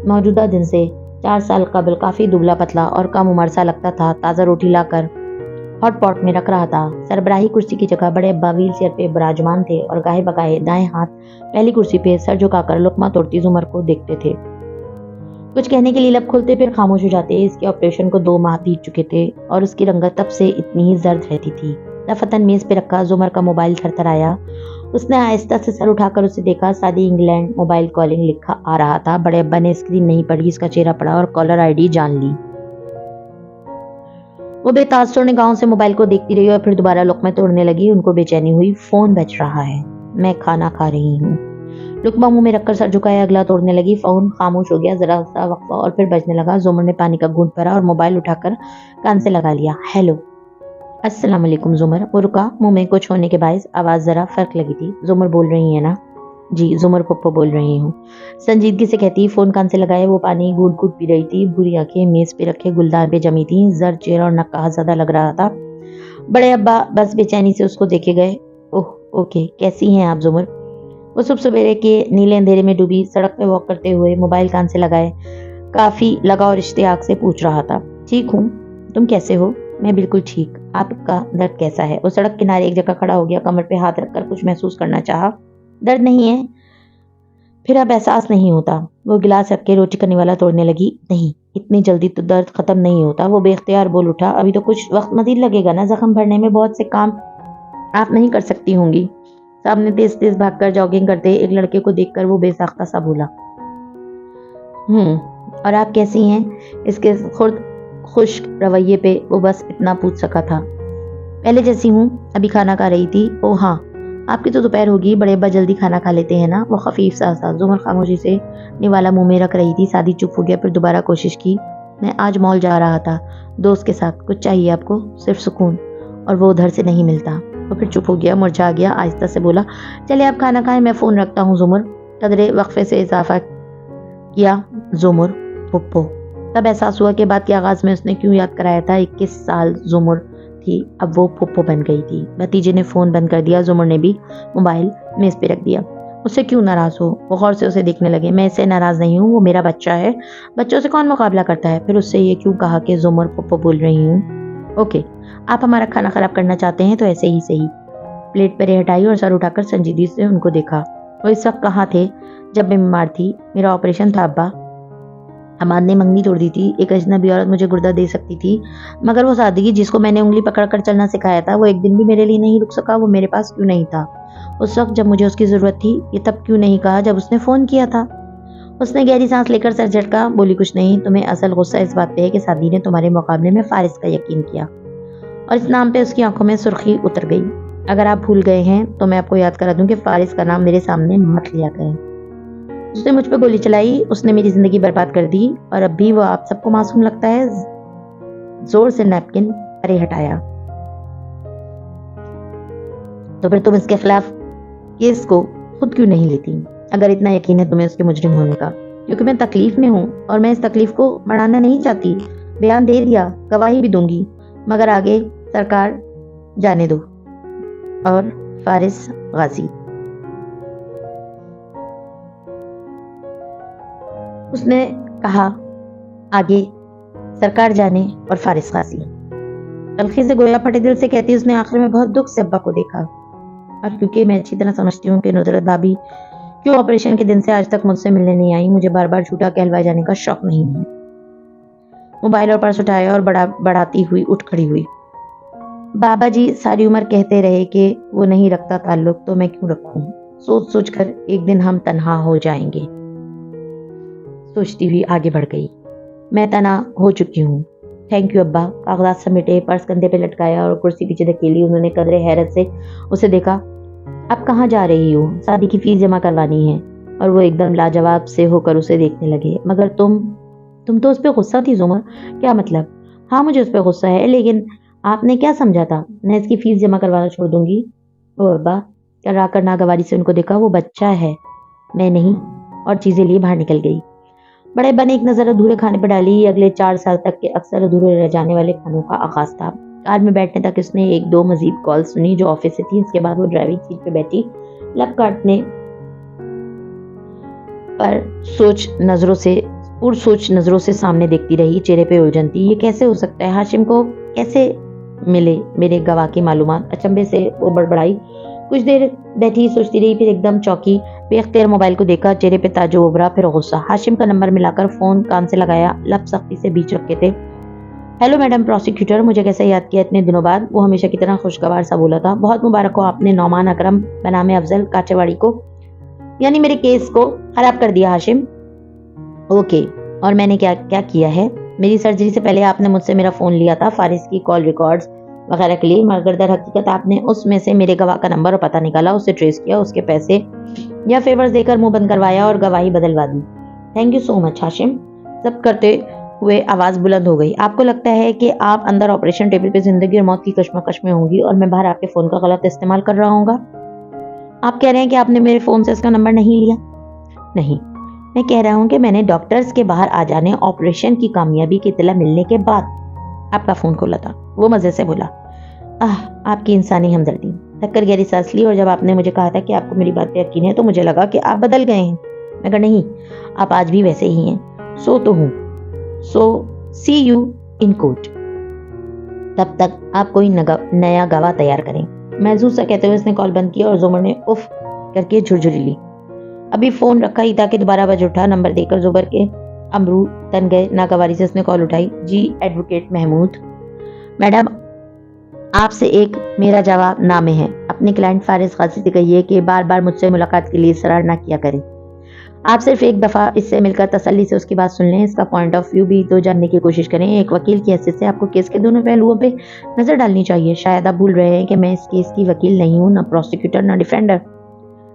मौजूदा दिन से 4 साल कबल काफी दुबला पतला और कम उम्र सा लगता था, ताज़ा रोटी लाकर हॉट पॉट में रख रहा था। सरबराही कुर्सी की जगह बड़े अब्बा व्हील चेयर पे विराजमान थे और गाहे बगाहे दाएं हाथ पहली कुर्सी पे सर झुकाकर लुकमा तोड़ती जुमर को देखते थे। कुछ कहने के लिए लब खोलते फिर खामोश हो जाते। इसके ऑपरेशन को 2 माह बीत चुके थे और उसकी रंगत तब से इतनी ही जर्द रहती थी। दफतन मेज पे रखा जुमर का मोबाइल थरथराया। उसने आहिस्ता से सर उठाकर उसे देखा। सादी इंग्लैंड मोबाइल कॉलिंग लिखा आ रहा था। बड़े अब्बा ने स्क्रीन नहीं पढ़ी, इसका चेहरा पढ़ा और कॉलर आईडी जान ली। वो बेतासुर ने गांव से मोबाइल को देखती रही और फिर दोबारा लुकमा तोड़ने लगी। उनको बेचैनी हुई। फोन बज रहा है, मैं खाना खा रही हूँ। लुकमा मुंह में रखकर सर झुकाया, अगला तोड़ने लगी। फोन खामोश हो गया, जरा सा वक्फा और फिर बजने लगा। जुमर ने पानी का घूंट भरा और मोबाइल उठाकर कान से लगा लिया। हेलो, अस्सलाम वालेकुम जुमर। वो रुका, मुंह में कुछ होने के बायस आवाज जरा फर्क लगी थी। जुमर बोल रही है ना? जी, जुमर पप्पो बोल रही हूँ, संजीदगी से कहती। फोन कान से लगाए वो पानी घूट घूट पी रही थी। भूरी आंखें मेज पे रखे गुलदान पे जमी थी। जर चेहरा और नक्काह ज्यादा लग रहा था। बड़े अब्बा बस बेचैनी से उसको देखे गए। ओह ओके, कैसी हैं आप जुमर? वो सुबह सवेरे के नीले अंधेरे में डूबी सड़क पे वॉक करते हुए मोबाइल कान से लगाए काफी लगा और इश्तियाक से पूछ रहा था। ठीक हूँ, तुम कैसे हो? मैं बिल्कुल ठीक, आपका दर्द कैसा है? वो सड़क किनारे एक जगह खड़ा हो गया, कमर पे हाथ रखकर कुछ महसूस करना चाहा। दर्द नहीं है? फिर अब एहसास नहीं होता। वो गिलास रख के रोटी करने वाला तोड़ने लगी। नहीं, इतनी जल्दी तो दर्द खत्म नहीं होता। वो बेख्तियार बोल उठा। अभी तो कुछ वक्त मजीद लगेगा ना, जख्म भरने में बहुत से काम आप नहीं कर सकती होंगी। सामने तेज तेज भागकर जॉगिंग करते एक लड़के को देखकर वो बेसाख्ता सा बोला। और आप कैसी हैं? इसके खुद खुश्क रवैये पे वो बस इतना पूछ सका था। पहले जैसी हूँ, अभी खाना खा रही थी। ओ हाँ, आपकी तो दोपहर होगी, बड़े अब्बा जल्दी खाना खा लेते हैं ना? वो खफीफ सा हंसा। जुमर खामोशी से निवाला मुंह में रख रही थी। सादी चुप हो गया, फिर दोबारा कोशिश की। मैं आज मॉल जा रहा था दोस्त के साथ। कुछ चाहिए आपको? सिर्फ सुकून, और वो उधर से नहीं मिलता। वो फिर चुप हो गया, मुरझा गया। आहिस्ता से बोला, चले आप खाना खाएं, मैं फोन रखता हूँ। जुमर कदरे वक्फे से इजाफा किया। जुमर पुप्पो। तब एहसास हुआ कि बात के आगाज में उसने क्यों याद कराया था। 21 साल जुमर थी, अब वो पुप्पो बन गई थी। भतीजे ने फोन बंद कर दिया। जुमर ने भी मोबाइल मेज पे रख दिया। उससे क्यों नाराज हो? वो गौर से उसे देखने लगे। मैं इससे नाराज नहीं हूँ, वो मेरा बच्चा है। बच्चों से कौन मुकाबला करता है? फिर उससे ये क्यों कहा कि जुमर पुप्पो बोल रही हूँ? ओके, आप हमारा खाना खराब करना चाहते हैं तो ऐसे ही सही। प्लेट पर हटाई और सर उठाकर संजीदगी से उनको देखा। वो इस वक्त कहाँ थे जब मैं बीमार थी? मेरा ऑपरेशन था अब्बा। हमाद ने मंगनी तोड़ दी थी। एक अजनबी औरत मुझे गुर्दा दे सकती थी, मगर वो सादगी जिसको मैंने उंगली पकड़कर चलना सिखाया था, वो एक दिन भी मेरे लिए नहीं रुक सका। वो मेरे पास क्यों नहीं था उस वक्त जब मुझे उसकी जरूरत थी? ये तब क्यों नहीं कहा जब उसने फोन किया था? उसने गहरी सांस लेकर सर झटका। बोली, कुछ नहीं, तुम्हें असल गुस्सा इस बात पे है कि सादी ने तुम्हारे मुकाबले में फारिस का यकीन किया। और इस नाम पे उसकी आंखों में सुर्खी उतर गई। अगर आप भूल गए हैं तो मैं आपको याद करा दूं कि फारिस का नाम मेरे सामने मत लिया करें। उसने मुझ पे गोली चलाई, उसने मेरी जिंदगी बर्बाद कर दी, और अब भी वो आप सबको मासूम लगता है। जोर से नैपकिन परे हटाया। तो फिर तुम इसके खिलाफ केस को खुद क्यों नहीं लेती? अगर इतना यकीन है तुम्हें उसके मुजरिम होने का। क्योंकि मैं तकलीफ में हूँ और मैं इस तकलीफ को बढ़ाना नहीं चाहती। बयान दे दिया, गवाही भी दूंगी, मगर आगे सरकार जाने दो। और फारिस गाजी। उसने कहा, आगे सरकार जाने और फारिस गाजी। तलखी से गोया फटे दिल से कहती, उसने आखिर में बहुत दुख से अब्बा को देखा। और क्योंकि मैं अच्छी तरह समझती हूँ कि नुसरत भाभी क्यों ऑपरेशन के दिन से आज तक मुझसे मिलने नहीं आई, मुझे बार बार झूठा कहलवाए जाने का शौक नहीं है। मोबाइल और पर्स उठाया और बढ़ाती हुई उठ खड़ी हुई। बाबा जी सारी उम्र कहते रहे कि वो नहीं रखता ताल्लुक, तो मैं क्यों रखूं? सोच सोच कर एक दिन हम तन्हा हो जाएंगे। सोचती हुई आगे बढ़ गई। मैं तन्हा हो चुकी हूँ। थैंक यू अब्बा। कागजात समेटे, पर्स कंधे पे लटकाया और कुर्सी पीछे धकेली। उन्होंने कदरे हैरत से उसे देखा। अब कहाँ जा रही हो? शादी की फीस जमा करवानी है। और वो एकदम लाजवाब से होकर उसे देखने लगे। मगर तुम तो उस पर गुस्सा थी जुमर। क्या मतलब? हाँ मुझे उस पर गुस्सा है, लेकिन आपने क्या समझा था मैं इसकी फीस जमा करवाना छोड़ दूंगी? ओ अब्बा, करा कर नागवारी से उनको देखा, वो बच्चा है, मैं नहीं, और चीजें लिए बाहर निकल गई। बड़े अब्बा ने एक नजर अधूरे खाने पर डाली। अगले 4 साल तक के अक्सर अधूरे रह जाने वाले खानों का आगाज था। कार में बैठने तक उसने 1-2 मजीद कॉल सुनी जो ऑफिस से थी। इसके बाद वो ड्राइविंग सीट पे बैठी, लब काटने पर सोच नजरों से सामने देखती रही। चेहरे पे उलझन थी। ये कैसे हो सकता है? हाशिम को कैसे मिले मेरे गवाह की मालूमात? अचंभे से वो बड़बड़ाई। कुछ देर बैठी सोचती रही, फिर एकदम चौंकी। बेख्तियार मोबाइल को देखा, चेहरे पे ताज्जुब उभरा, फिर गुस्सा। हाशिम का नंबर मिलाकर फोन कान से लगाया, लब सख्ती से बीच रखे थे। हेलो मैडम प्रोसिक्यूटर, मुझे कैसे याद किया इतने दिनों बाद? वो हमेशा की तरह खुशगवार सा बोला था। बहुत मुबारक हो, आपने नौमान अकरम बनामे अफजल काचेवाड़ी को, यानी मेरे केस को खराब कर दिया हाशिम। ओके, और मैंने क्या क्या किया है? मेरी सर्जरी से पहले आपने मुझसे मेरा फोन लिया था फारिस की कॉल रिकॉर्ड्स वगैरह के लिए, मगर दर हकीकत आपने उसमें से मेरे गवाह का नंबर और पता निकाला, उससे ट्रेस किया, उसके पैसे या फेवर्स देकर मुंह बंद करवाया और गवाही बदलवा दी। Thank you so much Hashim. सब करते हुए आवाज बुलंद हो गई। आपको लगता है कि आप अंदर ऑपरेशन टेबल पे जिंदगी और मौत की कश्मकश में होंगी और मैं बाहर आपके फोन का गलत इस्तेमाल कर रहा हूँ? आप कह रहे हैं कि आपने मेरे फोन से इसका नंबर नहीं लिया? नहीं, मैं कह रहा हूँ कि मैंने डॉक्टर्स के बाहर आ जाने, ऑपरेशन की कामयाबी की इत्तला मिलने के बाद आपका फोन खोला था। वो मजे से बोला। आपकी इंसानी हमदर्दी। थककर गहरी सांस ली, और जब आपने मुझे कहा था कि आपको मेरी बात पे यकीन है तो मुझे लगा कि आप बदल गए हैं। मगर नहीं, आप आज भी वैसे ही हैं। सो तो हूँ। सो सी यू इन कोर्ट। तब तक आप कोई नया गवाह तैयार करें। महजूज सा कहते हुए उसने कॉल बंद किया और जुमर ने उफ करके झुरझुरी ली। अभी फोन रखा ही था कि दोबारा बज उठा। नंबर देकर जुबर के अमरू तन गए। नागवारी से उसने कॉल उठाई। जी एडवोकेट महमूद। मैडम, आपसे एक मेरा जवाब नामे है। अपने क्लाइंट फारिस गाजी से कहिए कि बार बार मुझसे मुलाकात के लिए इसरार ना किया करें। आप सिर्फ एक दफा इससे मिलकर तसल्ली से उसकी बात सुन लें, इसका पॉइंट ऑफ व्यू भी तो जानने की कोशिश करें। एक वकील की हैसियत से आपको केस के दोनों पहलुओं पे नजर डालनी चाहिए। शायद आप भूल रहे हैं कि मैं इस केस की वकील नहीं हूँ, ना प्रोसिक्यूटर, ना डिफेंडर।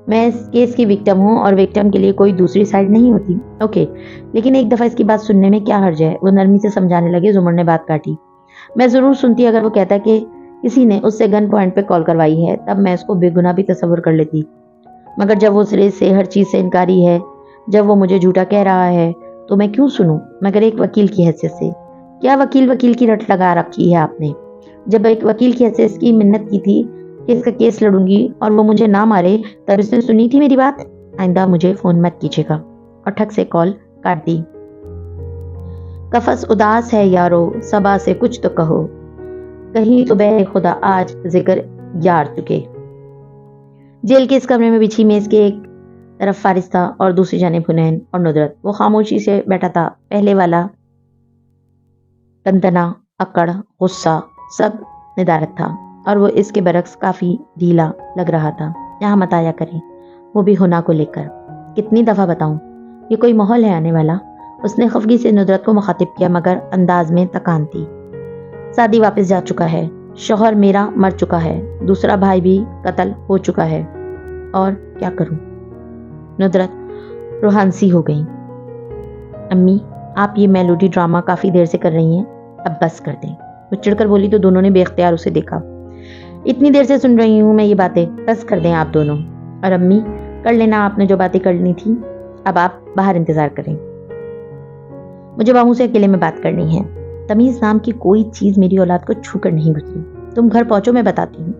मैं इस केस की विक्टिम हूँ और विक्टिम के लिए कोई दूसरी साइड नहीं होती। ओके, लेकिन एक दफा इसकी बात सुनने में क्या हर्ज है? वो नरमी से समझाने लगे। जुमर ने बात काटी। मैं जरूर सुनती अगर वो कहता कि किसी ने उससे गन पॉइंट पे कॉल करवाई है, तब मैं इसको बेगुनाह भी तस्वुर कर लेती। मगर जब वो सिरे से हर चीज से इनकारी है, जब वो मुझे झूठा कह रहा है, तो मैं क्यों सुनूं? मगर एक वकील की हैसियत से। क्या वकील की रट लगा रखी है आपने? जब एक वकील की हैसियत की मिन्नत की थी कि इसका केस लड़ूंगी और वो मुझे ना मारे, तब इसने सुनी थी मेरी बात? आइंदा मुझे फोन मत कीजिएगा। और ठग से कॉल काट दी। कफस उदास है यारो, सबा से कुछ तो कहो, कहीं तो बे खुदा आज जिक्र यार चुके। जेल के इस कमरे में बिछी मेज के एक तरफ फारिस था और दूसरी जानिब हुनैन और नुदरत। वो खामोशी से बैठा था। पहले वाला तंतना, अकड़, गुस्सा सब निदारत था और वो इसके बरक्स काफी ढीला लग रहा था। यहाँ मत आया करें, वो भी हुना को लेकर। कितनी दफा बताऊं, ये कोई माहौल है आने वाला? उसने खफगी से नुदरत को मुखातिब किया, मगर अंदाज में तकान थी। शादी वापस जा चुका है, शौहर मेरा मर चुका है, दूसरा भाई भी कत्ल हो चुका है, और क्या करूं? नुदरत रूहानसी हो गई। अम्मी, आप ये मेलोडी ड्रामा काफी देर से कर रही हैं, अब बस कर दें। वो चिढ़कर बोली तो दोनों ने बेख्तियार उसे देखा। इतनी देर से सुन रही हूं मैं ये बातें, बस कर दें आप दोनों। और अम्मी, कर लेना आपने जो बातें करनी थी, अब आप बाहर इंतजार करें। मुझे बाहू से अकेले में बात करनी है। तमीज नाम की कोई चीज मेरी औलाद को छू कर नहीं गुजरी। तुम घर पहुंचो, मैं बताती हूँ।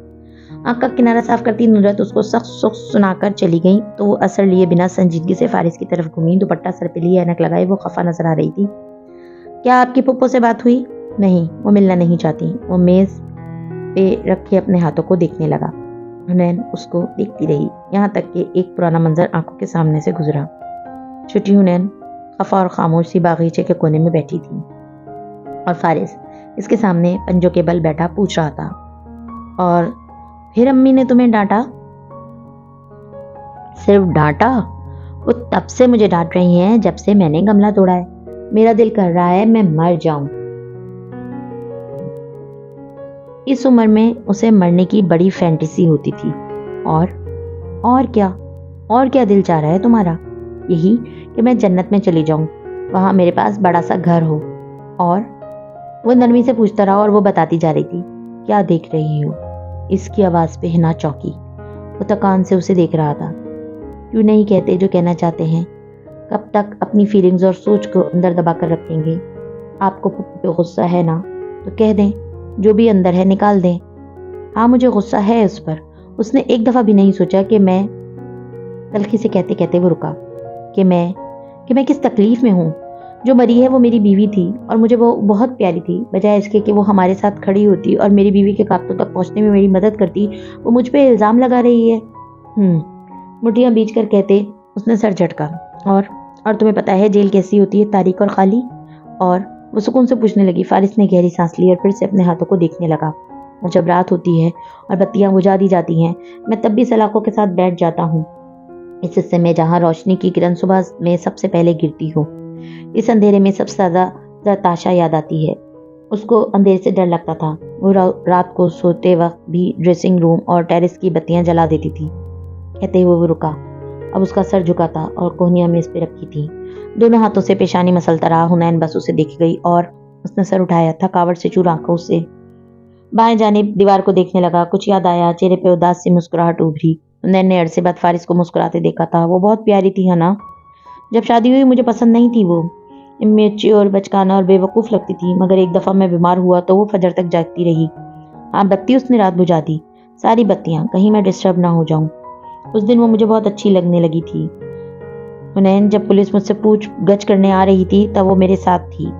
आंख का किनारा साफ करती नुदरत उसको सख्त सुख सुनाकर चली गई तो वो असर लिए बिना संजीदगी से फारिस की तरफ घूमी। दुपट्टा सर पे लिए, ऐनक लगाई, वो खफा नजर आ रही थी। क्या आपकी पुप्पो से बात हुई? नहीं, वो मिलना नहीं चाहती। वो मेज पे रखे अपने हाथों को देखने लगा। हुनैन उसको देखती रही, यहाँ तक कि एक पुराना मंजर आंखों के सामने से गुजरा। छोटी हुनैन खफा और खामोश सी बागीचे के कोने में बैठी थी और फारिस इसके सामने पंजों के बल बैठा पूछ रहा था, और फिर अम्मी ने तुम्हें डांटा? सिर्फ डांटा? वो तब से मुझे डांट रही हैं जब से मैंने गमला तोड़ा है। मेरा दिल कर रहा है मैं मर जाऊं। इस उम्र में उसे मरने की बड़ी फैंटेसी होती थी। और क्या दिल चाह रहा है तुम्हारा? यही कि मैं जन्नत में चली जाऊं, वहां मेरे पास बड़ा सा घर हो, और वो नरमी से पूछता रहा और वो बताती जा रही थी। क्या देख रही हो? इसकी आवाज़ पे हिना चौंकी। वो थकान से उसे देख रहा था। क्यों नहीं कहते जो कहना चाहते हैं? कब तक अपनी फीलिंग्स और सोच को अंदर दबा कर रखेंगे? आपको पप्पू पे गुस्सा है ना, तो कह दें, जो भी अंदर है निकाल दें। हाँ, मुझे गुस्सा है उस पर। उसने एक दफ़ा भी नहीं सोचा कि मैं, तल्खी से कहते कहते वो रुका, कि मैं किस तकलीफ में हूँ। जो मरी है वो मेरी बीवी थी और मुझे वो बहुत प्यारी थी। बजाय इसके कि वो हमारे साथ खड़ी होती और मेरी बीवी के कांटों तक पहुँचने में मेरी मदद करती, वो मुझ पे इल्ज़ाम लगा रही है। मुठियाँ बीच कर कहते उसने सर झटका। और तुम्हें पता है जेल कैसी होती है, तारीक और खाली? और वो सुकून से पूछने लगी। फारिस ने गहरी सांस ली और फिर से अपने हाथों को देखने लगा। और जब रात होती है और बत्तियां बुझा दी जाती हैं, मैं तब भी सलाखों के साथ बैठ जाता हूँ, इस हिस्से में जहाँ रोशनी की किरण सुबह में सबसे पहले गिरती हो। इस अंधेरे में सबसे ज़्यादा ताशा याद आती है। उसको अंधेरे से डर लगता था। वो रात को सोते वक्त भी ड्रेसिंग रूम और टेरेस की बत्तियां जला देती थी। कहते हुए वो रुका। अब उसका सर झुका था और कोहनियां मेज पे रखी थी। दोनों हाथों से पेशानी मसलता रहा। हुनैन बस उसे देख गई और उसने सर उठाया। थकावट से चूर आंखों से बाएं जानिब दीवार को देखने लगा। कुछ याद आया। चेहरे पे उदास सी मुस्कुराहट उभरी। हुनैन ने अरसे बाद फारिस को मुस्कुराते देखा था। वो बहुत प्यारी थी, है ना? जब शादी हुई मुझे पसंद नहीं थी। वो इमेच्योर, बचकाना और बेवकूफ़ लगती थी। मगर एक दफ़ा मैं बीमार हुआ तो वो फजर तक जागती रही। हाँ, बत्ती उसने रात बुझा दी, सारी बत्तियाँ, कहीं मैं डिस्टर्ब ना हो जाऊँ। उस दिन वो मुझे बहुत अच्छी लगने लगी थी। हुनैन, जब पुलिस मुझसे पूछ गछ करने आ रही थी तब वो मेरे साथ थी।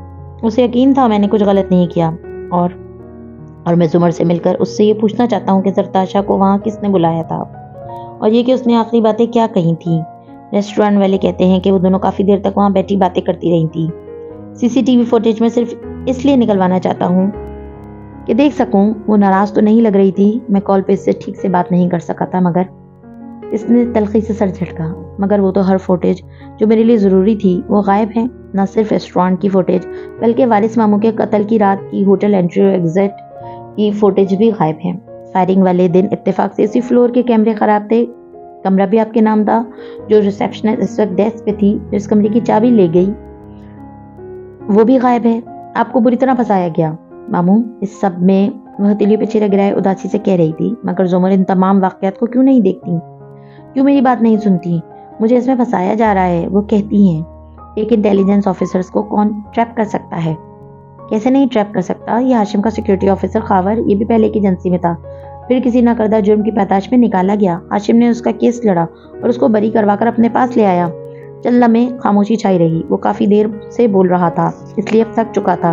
उसे यकीन था मैंने कुछ गलत नहीं किया। और मैं जुमर से मिलकर उससे ये पूछना चाहता हूँ कि सरताशा को वहाँ किसने बुलाया था, और ये कि उसने आखिरी बातें क्या कही थी। रेस्टोरेंट वाले कहते हैं कि वो दोनों काफ़ी देर तक वहाँ बैठी बातें करती रही थी। सीसीटीवी फुटेज में सिर्फ इसलिए निकलवाना चाहता हूँ कि देख सकूँ वो नाराज़ तो नहीं लग रही थी। मैं कॉल पे इससे ठीक से बात नहीं कर सका था, मगर इसने तलखी से सर झटका। मगर वो तो हर फुटेज जो मेरे लिए ज़रूरी थी वो गायब है। न सिर्फ रेस्टोरेंट की फुटेज बल्कि वारिस मामू के कत्ल की रात की होटल एंट्री और एग्जिट की फुटेज भी गायब है। फायरिंग वाले दिन इत्तेफाक से इसी फ्लोर के कैमरे ख़राब थे। कमरा भी आपके नाम था। जो रिसेप्शनिस्ट इस वक्त डेस्क पे थी, जिस कमरे की चाबी ले गई, वो भी गायब है। आपको बुरी तरह फंसाया गया मामू। इस सब में वह हथेलियों पे चेहरा गिराए उदासी से कह रही थी। मगर जुमर इन तमाम वाक़यात को क्यों नहीं देखती? क्यों मेरी बात नहीं सुनती? मुझे इसमें फंसाया जा रहा है। वो कहती हैं, एक इंटेलिजेंस ऑफिसर्स को कौन ट्रैप कर सकता है? कैसे नहीं ट्रैप कर सकता? ये हाशिम का सिक्योरिटी ऑफिसर खावर, ये भी पहले की एजेंसी में था, फिर किसी नाकर्दा जुर्म की पैदाश में निकाला गया। हाशिम ने उसका केस लड़ा और उसको बरी करवाकर अपने पास ले आया। चंद लम्हे खामोशी छाई रही। वो काफी देर से बोल रहा था, इसलिए अब थक चुका था।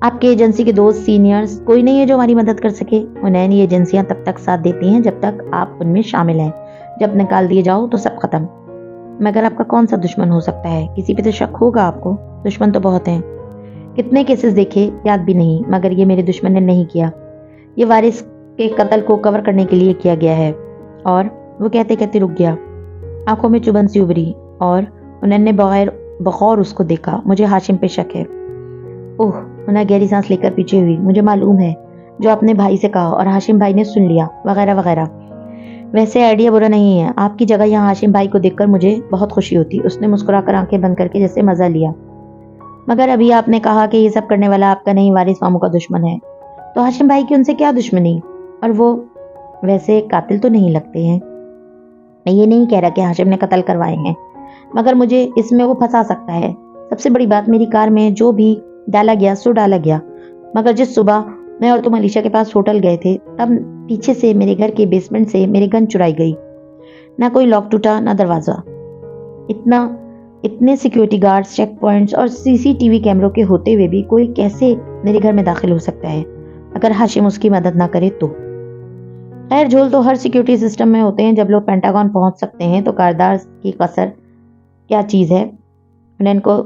आपके एजेंसी के दोस्त, सीनियर्स कोई नहीं है जो हमारी मदद कर सके? हुनैन, ये एजेंसियां तब तक साथ देती हैं जब तक आप उनमें शामिल हैं। जब निकाल दिए जाओ तो सब खत्म। मगर आपका कौन सा दुश्मन हो सकता है? किसी पे तो शक होगा आपको। दुश्मन तो बहुत हैं। कितने केसेस देखे याद भी नहीं, मगर ये मेरे दुश्मन ने नहीं किया। ये वारिस के कत्ल को कवर करने के लिए किया गया है। और वो कहते कहते रुक गया। आंखों में चुभन सी उभरी और उन्होंने बगौर उसको देखा। मुझे हाशिम पे शक है। ओह, उन्हें गहरी सांस लेकर पीछे हुई। मुझे मालूम है जो आपने भाई से कहा और हाशिम भाई ने सुन लिया, वगैरह वगैरह। वैसे आइडिया बुरा नहीं है। आपकी जगह यहाँ हाशिम भाई को देखकर मुझे बहुत खुशी होती। उसने मुस्कुराकर आंखें बंद करके जैसे मजा लिया। मगर अभी आपने कहा कि ये सब करने वाला आपका नहीं, वारिस मामू का दुश्मन है। तो हाशिम भाई की उनसे क्या दुश्मनी? और वो वैसे कातिल तो नहीं लगते हैं। मैं ये नहीं कह रहा कि हाशिम ने कत्ल करवाए हैं, मगर मुझे इसमें वो फंसा सकता है। सबसे बड़ी बात, मेरी कार में जो भी डाला गया सो डाला गया। मगर जिस सुबह मैं और तुम अलीशा के पास होटल गए थे, तब पीछे से मेरे घर के बेसमेंट से मेरी गन चुराई गई। ना कोई लॉक टूटा, ना दरवाजा। इतने सिक्योरिटी गार्ड्स, चेक पॉइंट्स और सीसीटीवी कैमरों के होते हुए भी कोई कैसे मेरे घर में दाखिल हो सकता है अगर हाशिम उसकी मदद ना करे तो? खैर, झोल तो हर सिक्योरिटी सिस्टम में होते हैं। जब लोग पेंटागन पहुंच सकते हैं तो कारदार की कसर क्या चीज़ है? हुनैन को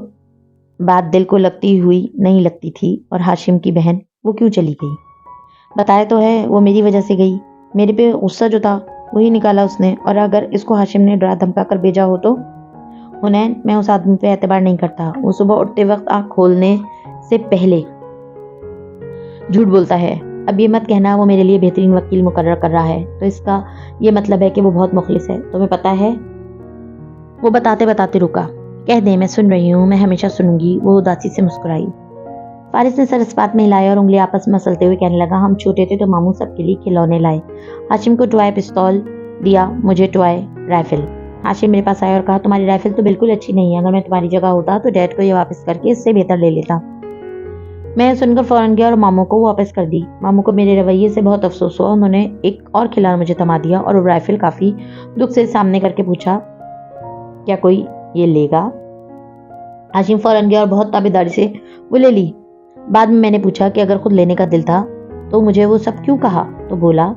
बात दिल को लगती हुई नहीं लगती थी। और हाशिम की बहन, वो क्यों चली गई? बताया तो है, वो मेरी वजह से गई। मेरे पे गुस्सा जो था वही निकाला उसने। और अगर इसको हाशिम ने डरा धमका कर भेजा हो तो? हुनैन, मैं उस आदमी पे एतबार नहीं करता। वो सुबह उठते वक्त आँख खोलने से पहले झूठ बोलता है। अब ये मत कहना वो मेरे लिए बेहतरीन वकील मुकर्रर कर रहा है, तो इसका ये मतलब है कि वो बहुत मुखलिस है। तुम्हें पता है? वो बताते बताते रुका। कह दे, मैं सुन रही हूँ, मैं हमेशा सुनूंगी। वो उदासी से मुस्कुराई। فارس نے سر اس بات میں ہلایا اور انگلی آپس میں مسلتے ہوئے کہنے لگا، ہم چھوٹے تھے تو ماموں سب کے لیے کھلونے لائے، ہاشم کو ٹوائے پستول دیا، مجھے ٹوائے رائفل۔ ہاشم میرے پاس آیا اور کہا، تمہاری رائفل تو بالکل اچھی نہیں ہے، اگر میں تمہاری جگہ ہوتا تو ڈیڈ کو یہ واپس کر کے اس سے بہتر لے لیتا۔ میں سن کر فوراً گیا اور ماموں کو واپس کر دی۔ ماموں کو میرے رویے سے بہت افسوس ہوا، انہوں نے ایک اور کھلونا مجھے تھما دیا اور وہ رائفل کافی دکھ سے سامنے کر کے پوچھا، کیا کوئی یہ لے گا؟ ہاشم فوراً گیا اور بہت تابعداری سے وہ لے لی۔ بعد میں نے پوچھا کہ اگر خود لینے کا دل تھا تو مجھے وہ سب کیوں کہا؟ تو بولا،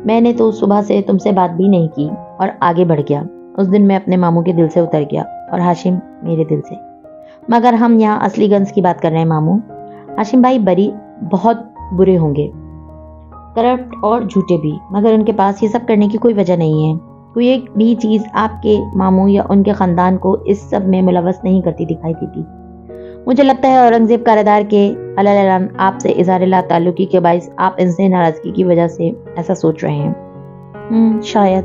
میں نے تو صبح سے تم سے بات بھی نہیں کی، اور آگے بڑھ گیا۔ اس دن میں اپنے ماموں کے دل سے اتر گیا اور ہاشم میرے دل سے۔ مگر ہم یہاں اصلی گنز کی بات کر رہے ہیں ماموں۔ ہاشم بھائی بری بہت برے ہوں گے، کرپٹ اور جھوٹے بھی، مگر ان کے پاس یہ سب کرنے کی کوئی وجہ نہیں ہے۔ کوئی ایک بھی چیز آپ کے ماموں یا ان کے خاندان کو اس سب میں ملوث نہیں کرتی دکھائی دیتی۔ مجھے لگتا ہے اورنگزیب کارادار کے علالان آپ سے اظہار لا تعلقی کے باعث آپ ان سے ناراضگی کی وجہ سے ایسا سوچ رہے ہیں۔ شاید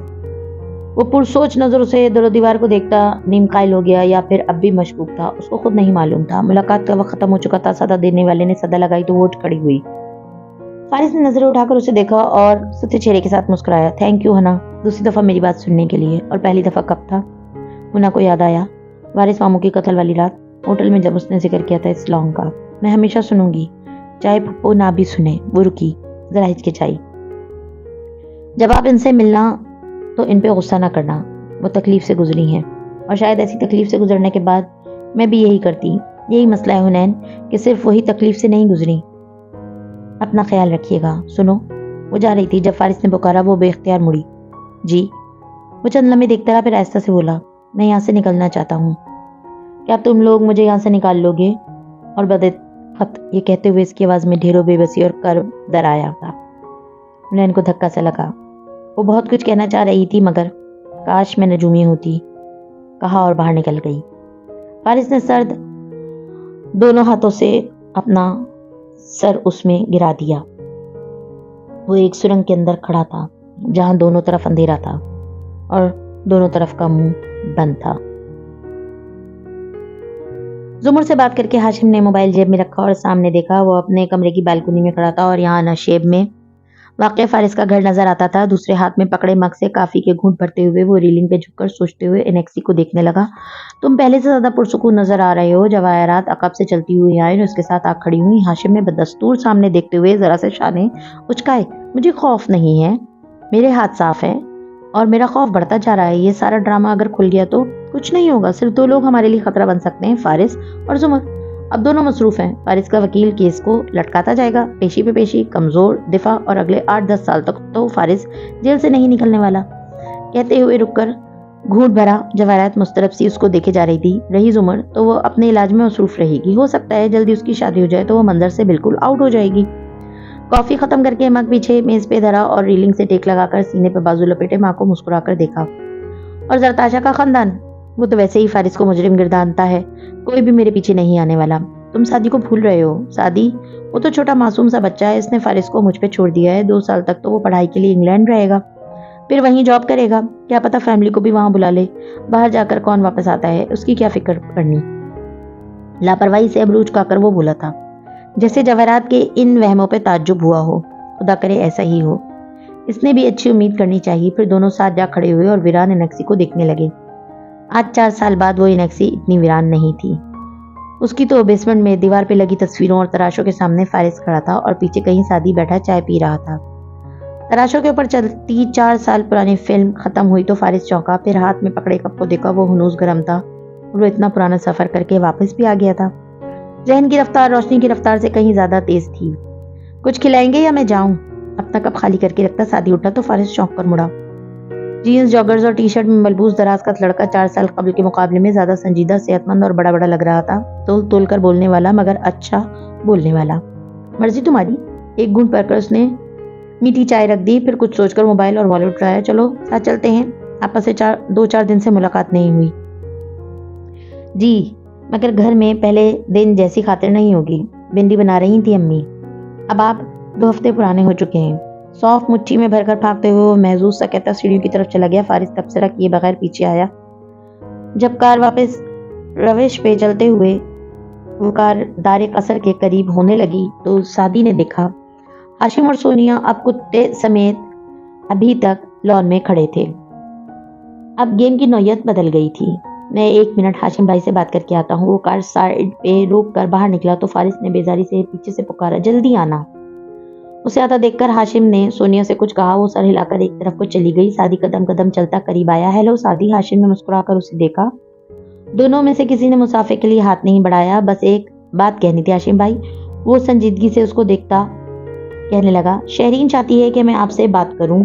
وہ پرسوچ نظروں سے در و دیوار کو دیکھتا نیم قائل ہو گیا، یا پھر اب بھی مشکوک تھا، اس کو خود نہیں معلوم تھا۔ ملاقات کا وقت ختم ہو چکا تھا، صدا دینے والے نے صدا لگائی تو وہ اٹھ کھڑی ہوئی۔ فارس نے نظریں اٹھا کر اسے دیکھا اور ستھرے چہرے کے ساتھ مسکرایا، تھینک یو ہنا، دوسری دفعہ میری بات سننے کے لیے۔ اور پہلی دفعہ کب تھا؟ ہنا کو یاد آیا، وارث ماموں کی قتل والی رات، ہوٹل میں جب اس نے ذکر کیا تھا اس لانگ کا۔ میں ہمیشہ سنوں گی، چاہے پھپھو نہ بھی سنے۔ وہ رکی، ذرا ہچکچائی۔ جب آپ ان سے ملنا تو ان پہ غصہ نہ کرنا، وہ تکلیف سے گزری ہیں، اور شاید ایسی تکلیف سے گزرنے کے بعد میں بھی یہی کرتی۔ یہی مسئلہ ہے حنین کہ صرف وہی تکلیف سے نہیں گزری۔ اپنا خیال رکھیے گا۔ سنو، وہ جا رہی تھی جب فارس نے پکارا، وہ بے اختیار مڑی۔ جی؟ وہ چند لمحے دیکھتا رہا، پھر آہستہ سے بولا، میں یہاں سے نکلنا چاہتا ہوں، کیا تم لوگ مجھے یہاں سے نکال لو گے؟ اور بدقت یہ کہتے ہوئے اس کی آواز میں ڈھیروں بے بسی اور کرب در آیا تھا۔ حنین کو دھکا سا لگا۔ وہ بہت کچھ کہنا چاہ رہی تھی، مگر کاش میں نجومی ہوتی، کہا اور باہر نکل گئی۔ فارس نے سرد دونوں ہاتھوں سے اپنا سر اس میں گرا دیا۔ وہ ایک سرنگ کے اندر کھڑا تھا جہاں دونوں طرف اندھیرا تھا اور دونوں طرف کا منہ بند تھا۔ زمر سے بات کر کے ہاشم نے موبائل جیب میں رکھا اور سامنے دیکھا۔ وہ اپنے کمرے کی بالکنی میں کھڑا تھا اور یہاں نشیب میں واقع فارس کا گھر نظر آتا تھا۔ دوسرے ہاتھ میں پکڑے مگ سے کافی کے گھونٹ بھرتے ہوئے وہ ریلنگ پہ جھک کر سوچتے ہوئے انیکسی کو دیکھنے لگا۔ تم پہلے سے زیادہ پرسکون نظر آ رہے ہو۔ جواہرات عقب سے چلتی ہوئی آئیں اور اس کے ساتھ آ کھڑی ہوئی۔ ہاشم نے بدستور سامنے دیکھتے ہوئے ذرا سے شانے اچکائے۔ مجھے خوف نہیں ہے، میرے ہاتھ صاف ہیں اور میرا خوف بڑھتا جا رہا ہے۔ یہ سارا ڈرامہ اگر کھل گیا تو کچھ نہیں ہوگا، صرف دو لوگ ہمارے لیے خطرہ بن سکتے ہیں، فارس اور زمر۔ اب دونوں مصروف ہیں۔ فارس کا وکیل کیس کو لٹکاتا جائے گا، پیشی پہ پیشی، کمزور دفاع، اور اگلے 8-10 سال تک تو فارس جیل سے نہیں نکلنے والا۔ کہتے ہوئے رک کر گھونٹ بھرا۔ جواہرات مسترب سی اس کو دیکھے جا رہی تھی۔ رہی زمر تو وہ اپنے علاج میں مصروف رہے گی، ہو سکتا ہے جلدی اس کی شادی ہو جائے تو وہ منظر سے بالکل آؤٹ ہو جائے گی۔ کافی ختم کر کے مگ پیچھے میز پہ دھرا اور ریلنگ سے ٹیک لگا کر سینے پہ بازو لپیٹے ماں کو مسکرا کر دیکھا۔ اور زرتاشا کا خاندان، وہ تو ویسے ہی فارس کو مجرم گردانتا ہے، کوئی بھی میرے پیچھے نہیں آنے والا۔ تم سادی کو بھول رہے ہو۔ سادی؟ وہ تو چھوٹا معصوم سا بچہ ہے، اس نے فارس کو مجھ پہ چھوڑ دیا ہے۔ 2 سال تک تو وہ پڑھائی کے لیے انگلینڈ رہے گا، پھر وہیں جاب کرے گا، کیا پتا فیملی کو بھی وہاں بلا لے۔ باہر جا کر کون واپس آتا ہے، اس کی کیا فکر کرنی۔ لاپرواہی سے ابروج کا کر وہ بولا تھا، جیسے جواہرات کے ان وہموں پہ تعجب ہوا ہو۔ خدا کرے ایسا ہی ہو۔ اس نے بھی اچھی امید کرنی چاہیے۔ پھر دونوں ساتھ جا کھڑے ہوئے اور ویران انیکسی کو دیکھنے لگے۔ آج 4 سال بعد وہ انیکسی اتنی ویران نہیں تھی۔ اس کی تو بیسمنٹ میں دیوار پہ لگی تصویروں اور تراشوں کے سامنے فارس کھڑا تھا اور پیچھے کہیں سادی بیٹھا چائے پی رہا تھا۔ تراشوں کے اوپر چلتی 4 سال پرانی فلم ختم ہوئی تو فارس چونکا، پھر ہاتھ میں پکڑے کپ کو دیکھا۔ وہ ہنوز گرم تھا اور وہ اتنا پرانا سفر کر کے واپس بھی آ گیا تھا۔ ذہن کی رفتار روشنی کی رفتار سے کہیں زیادہ تیز تھی۔ کچھ کھلائیں گے یا میں جاؤں؟ اپنا کپ خالی کر کے رکھتا سادی اٹھا تو فارس چونک کر مڑا۔ جینز، جاگرز اور ٹی شرٹ میں ملبوس دراز قد لڑکا 4 سال قبل کے مقابلے میں زیادہ سنجیدہ، صحت مند اور بڑا بڑا لگ رہا تھا۔ تول تول کر بولنے والا، مگر اچھا بولنے والا۔ مرضی تمہاری۔ ایک گھونٹ بھر کر اس نے میٹھی چائے رکھ دی، پھر کچھ سوچ کر موبائل اور والٹ اٹھایا۔ چلو ساتھ چلتے ہیں، آپس سے 2-4 دن سے ملاقات نہیں ہوئی۔ جی، مگر گھر میں پہلے دن جیسی خاطر نہیں ہوگی۔ بھنڈی بنا رہی تھی امی، اب آپ 2 ہفتے پرانے ہو چکے ہیں۔ سونف مٹھی میں بھر کر پھانکتے ہوئے وہ محظوظ سا کہتا سیڑھیوں کی طرف چلا گیا۔ فارس تبصرہ کیے بغیر پیچھے آیا۔ جب کار واپس روش پہ چلتے ہوئے वो कार दारे कसर के करीब होने लगी तो सादी ने देखा हाशिम और सोनिया अब कुत्ते समेत अभी तक लॉन में खड़े थे। अब गेम की नौयत बदल गई थी। मैं 1 मिनट हाशिम भाई से बात करके आता हूँ। वो कार साइड पे रोक कर बाहर निकला तो फारिस ने बेजारी से पीछे से पुकारा, जल्दी आना। उसे आता देखकर हाशिम ने सोनिया से कुछ कहा। वो सर हिलाकर एक तरफ को चली गई। सादी कदम कदम चलता करीब आया। हेलो सादी, हाशिम ने मुस्कुराकर उसे देखा। दोनों में से किसी ने मुसाफे के लिए हाथ नहीं बढ़ाया। बस एक बात कहनी थी हाशिम भाई। वो संजीदगी से उसको देखता कहने लगा, शहरीन चाहती है कि मैं आपसे बात करूं,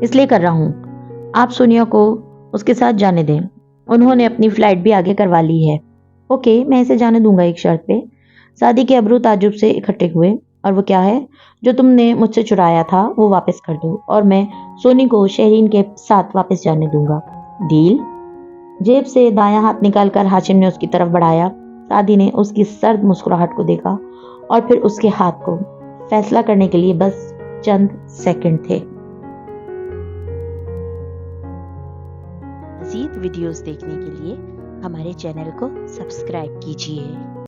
इसलिए कर रहा हूं। आप सोनिया को उसके साथ जाने दें। उन्होंने अपनी फ्लाइट भी आगे करवा ली है। ओके, मैं इसे जाने दूंगा एक शर्त पे। सादी के अब्रू ताजुब से इकट्ठे हुए। और वो क्या है? जो तुमने मुझसे चुराया था वो वापस कर दो और मैं सोनी को शहरीन के साथ वापस जाने दूंगा। डील? जेब से दायां हाथ निकालकर हाशिम ने उसकी तरफ बढ़ाया। सादी ने उसकी सर्द मुस्कुराहट को देखा और फिर उसके हाथ को। फैसला करने के लिए बस चंद सेकंड थे। मज़ीद वीडियोस देखने के लिए हमारे चैनल को सब्सक्राइब कीजिए।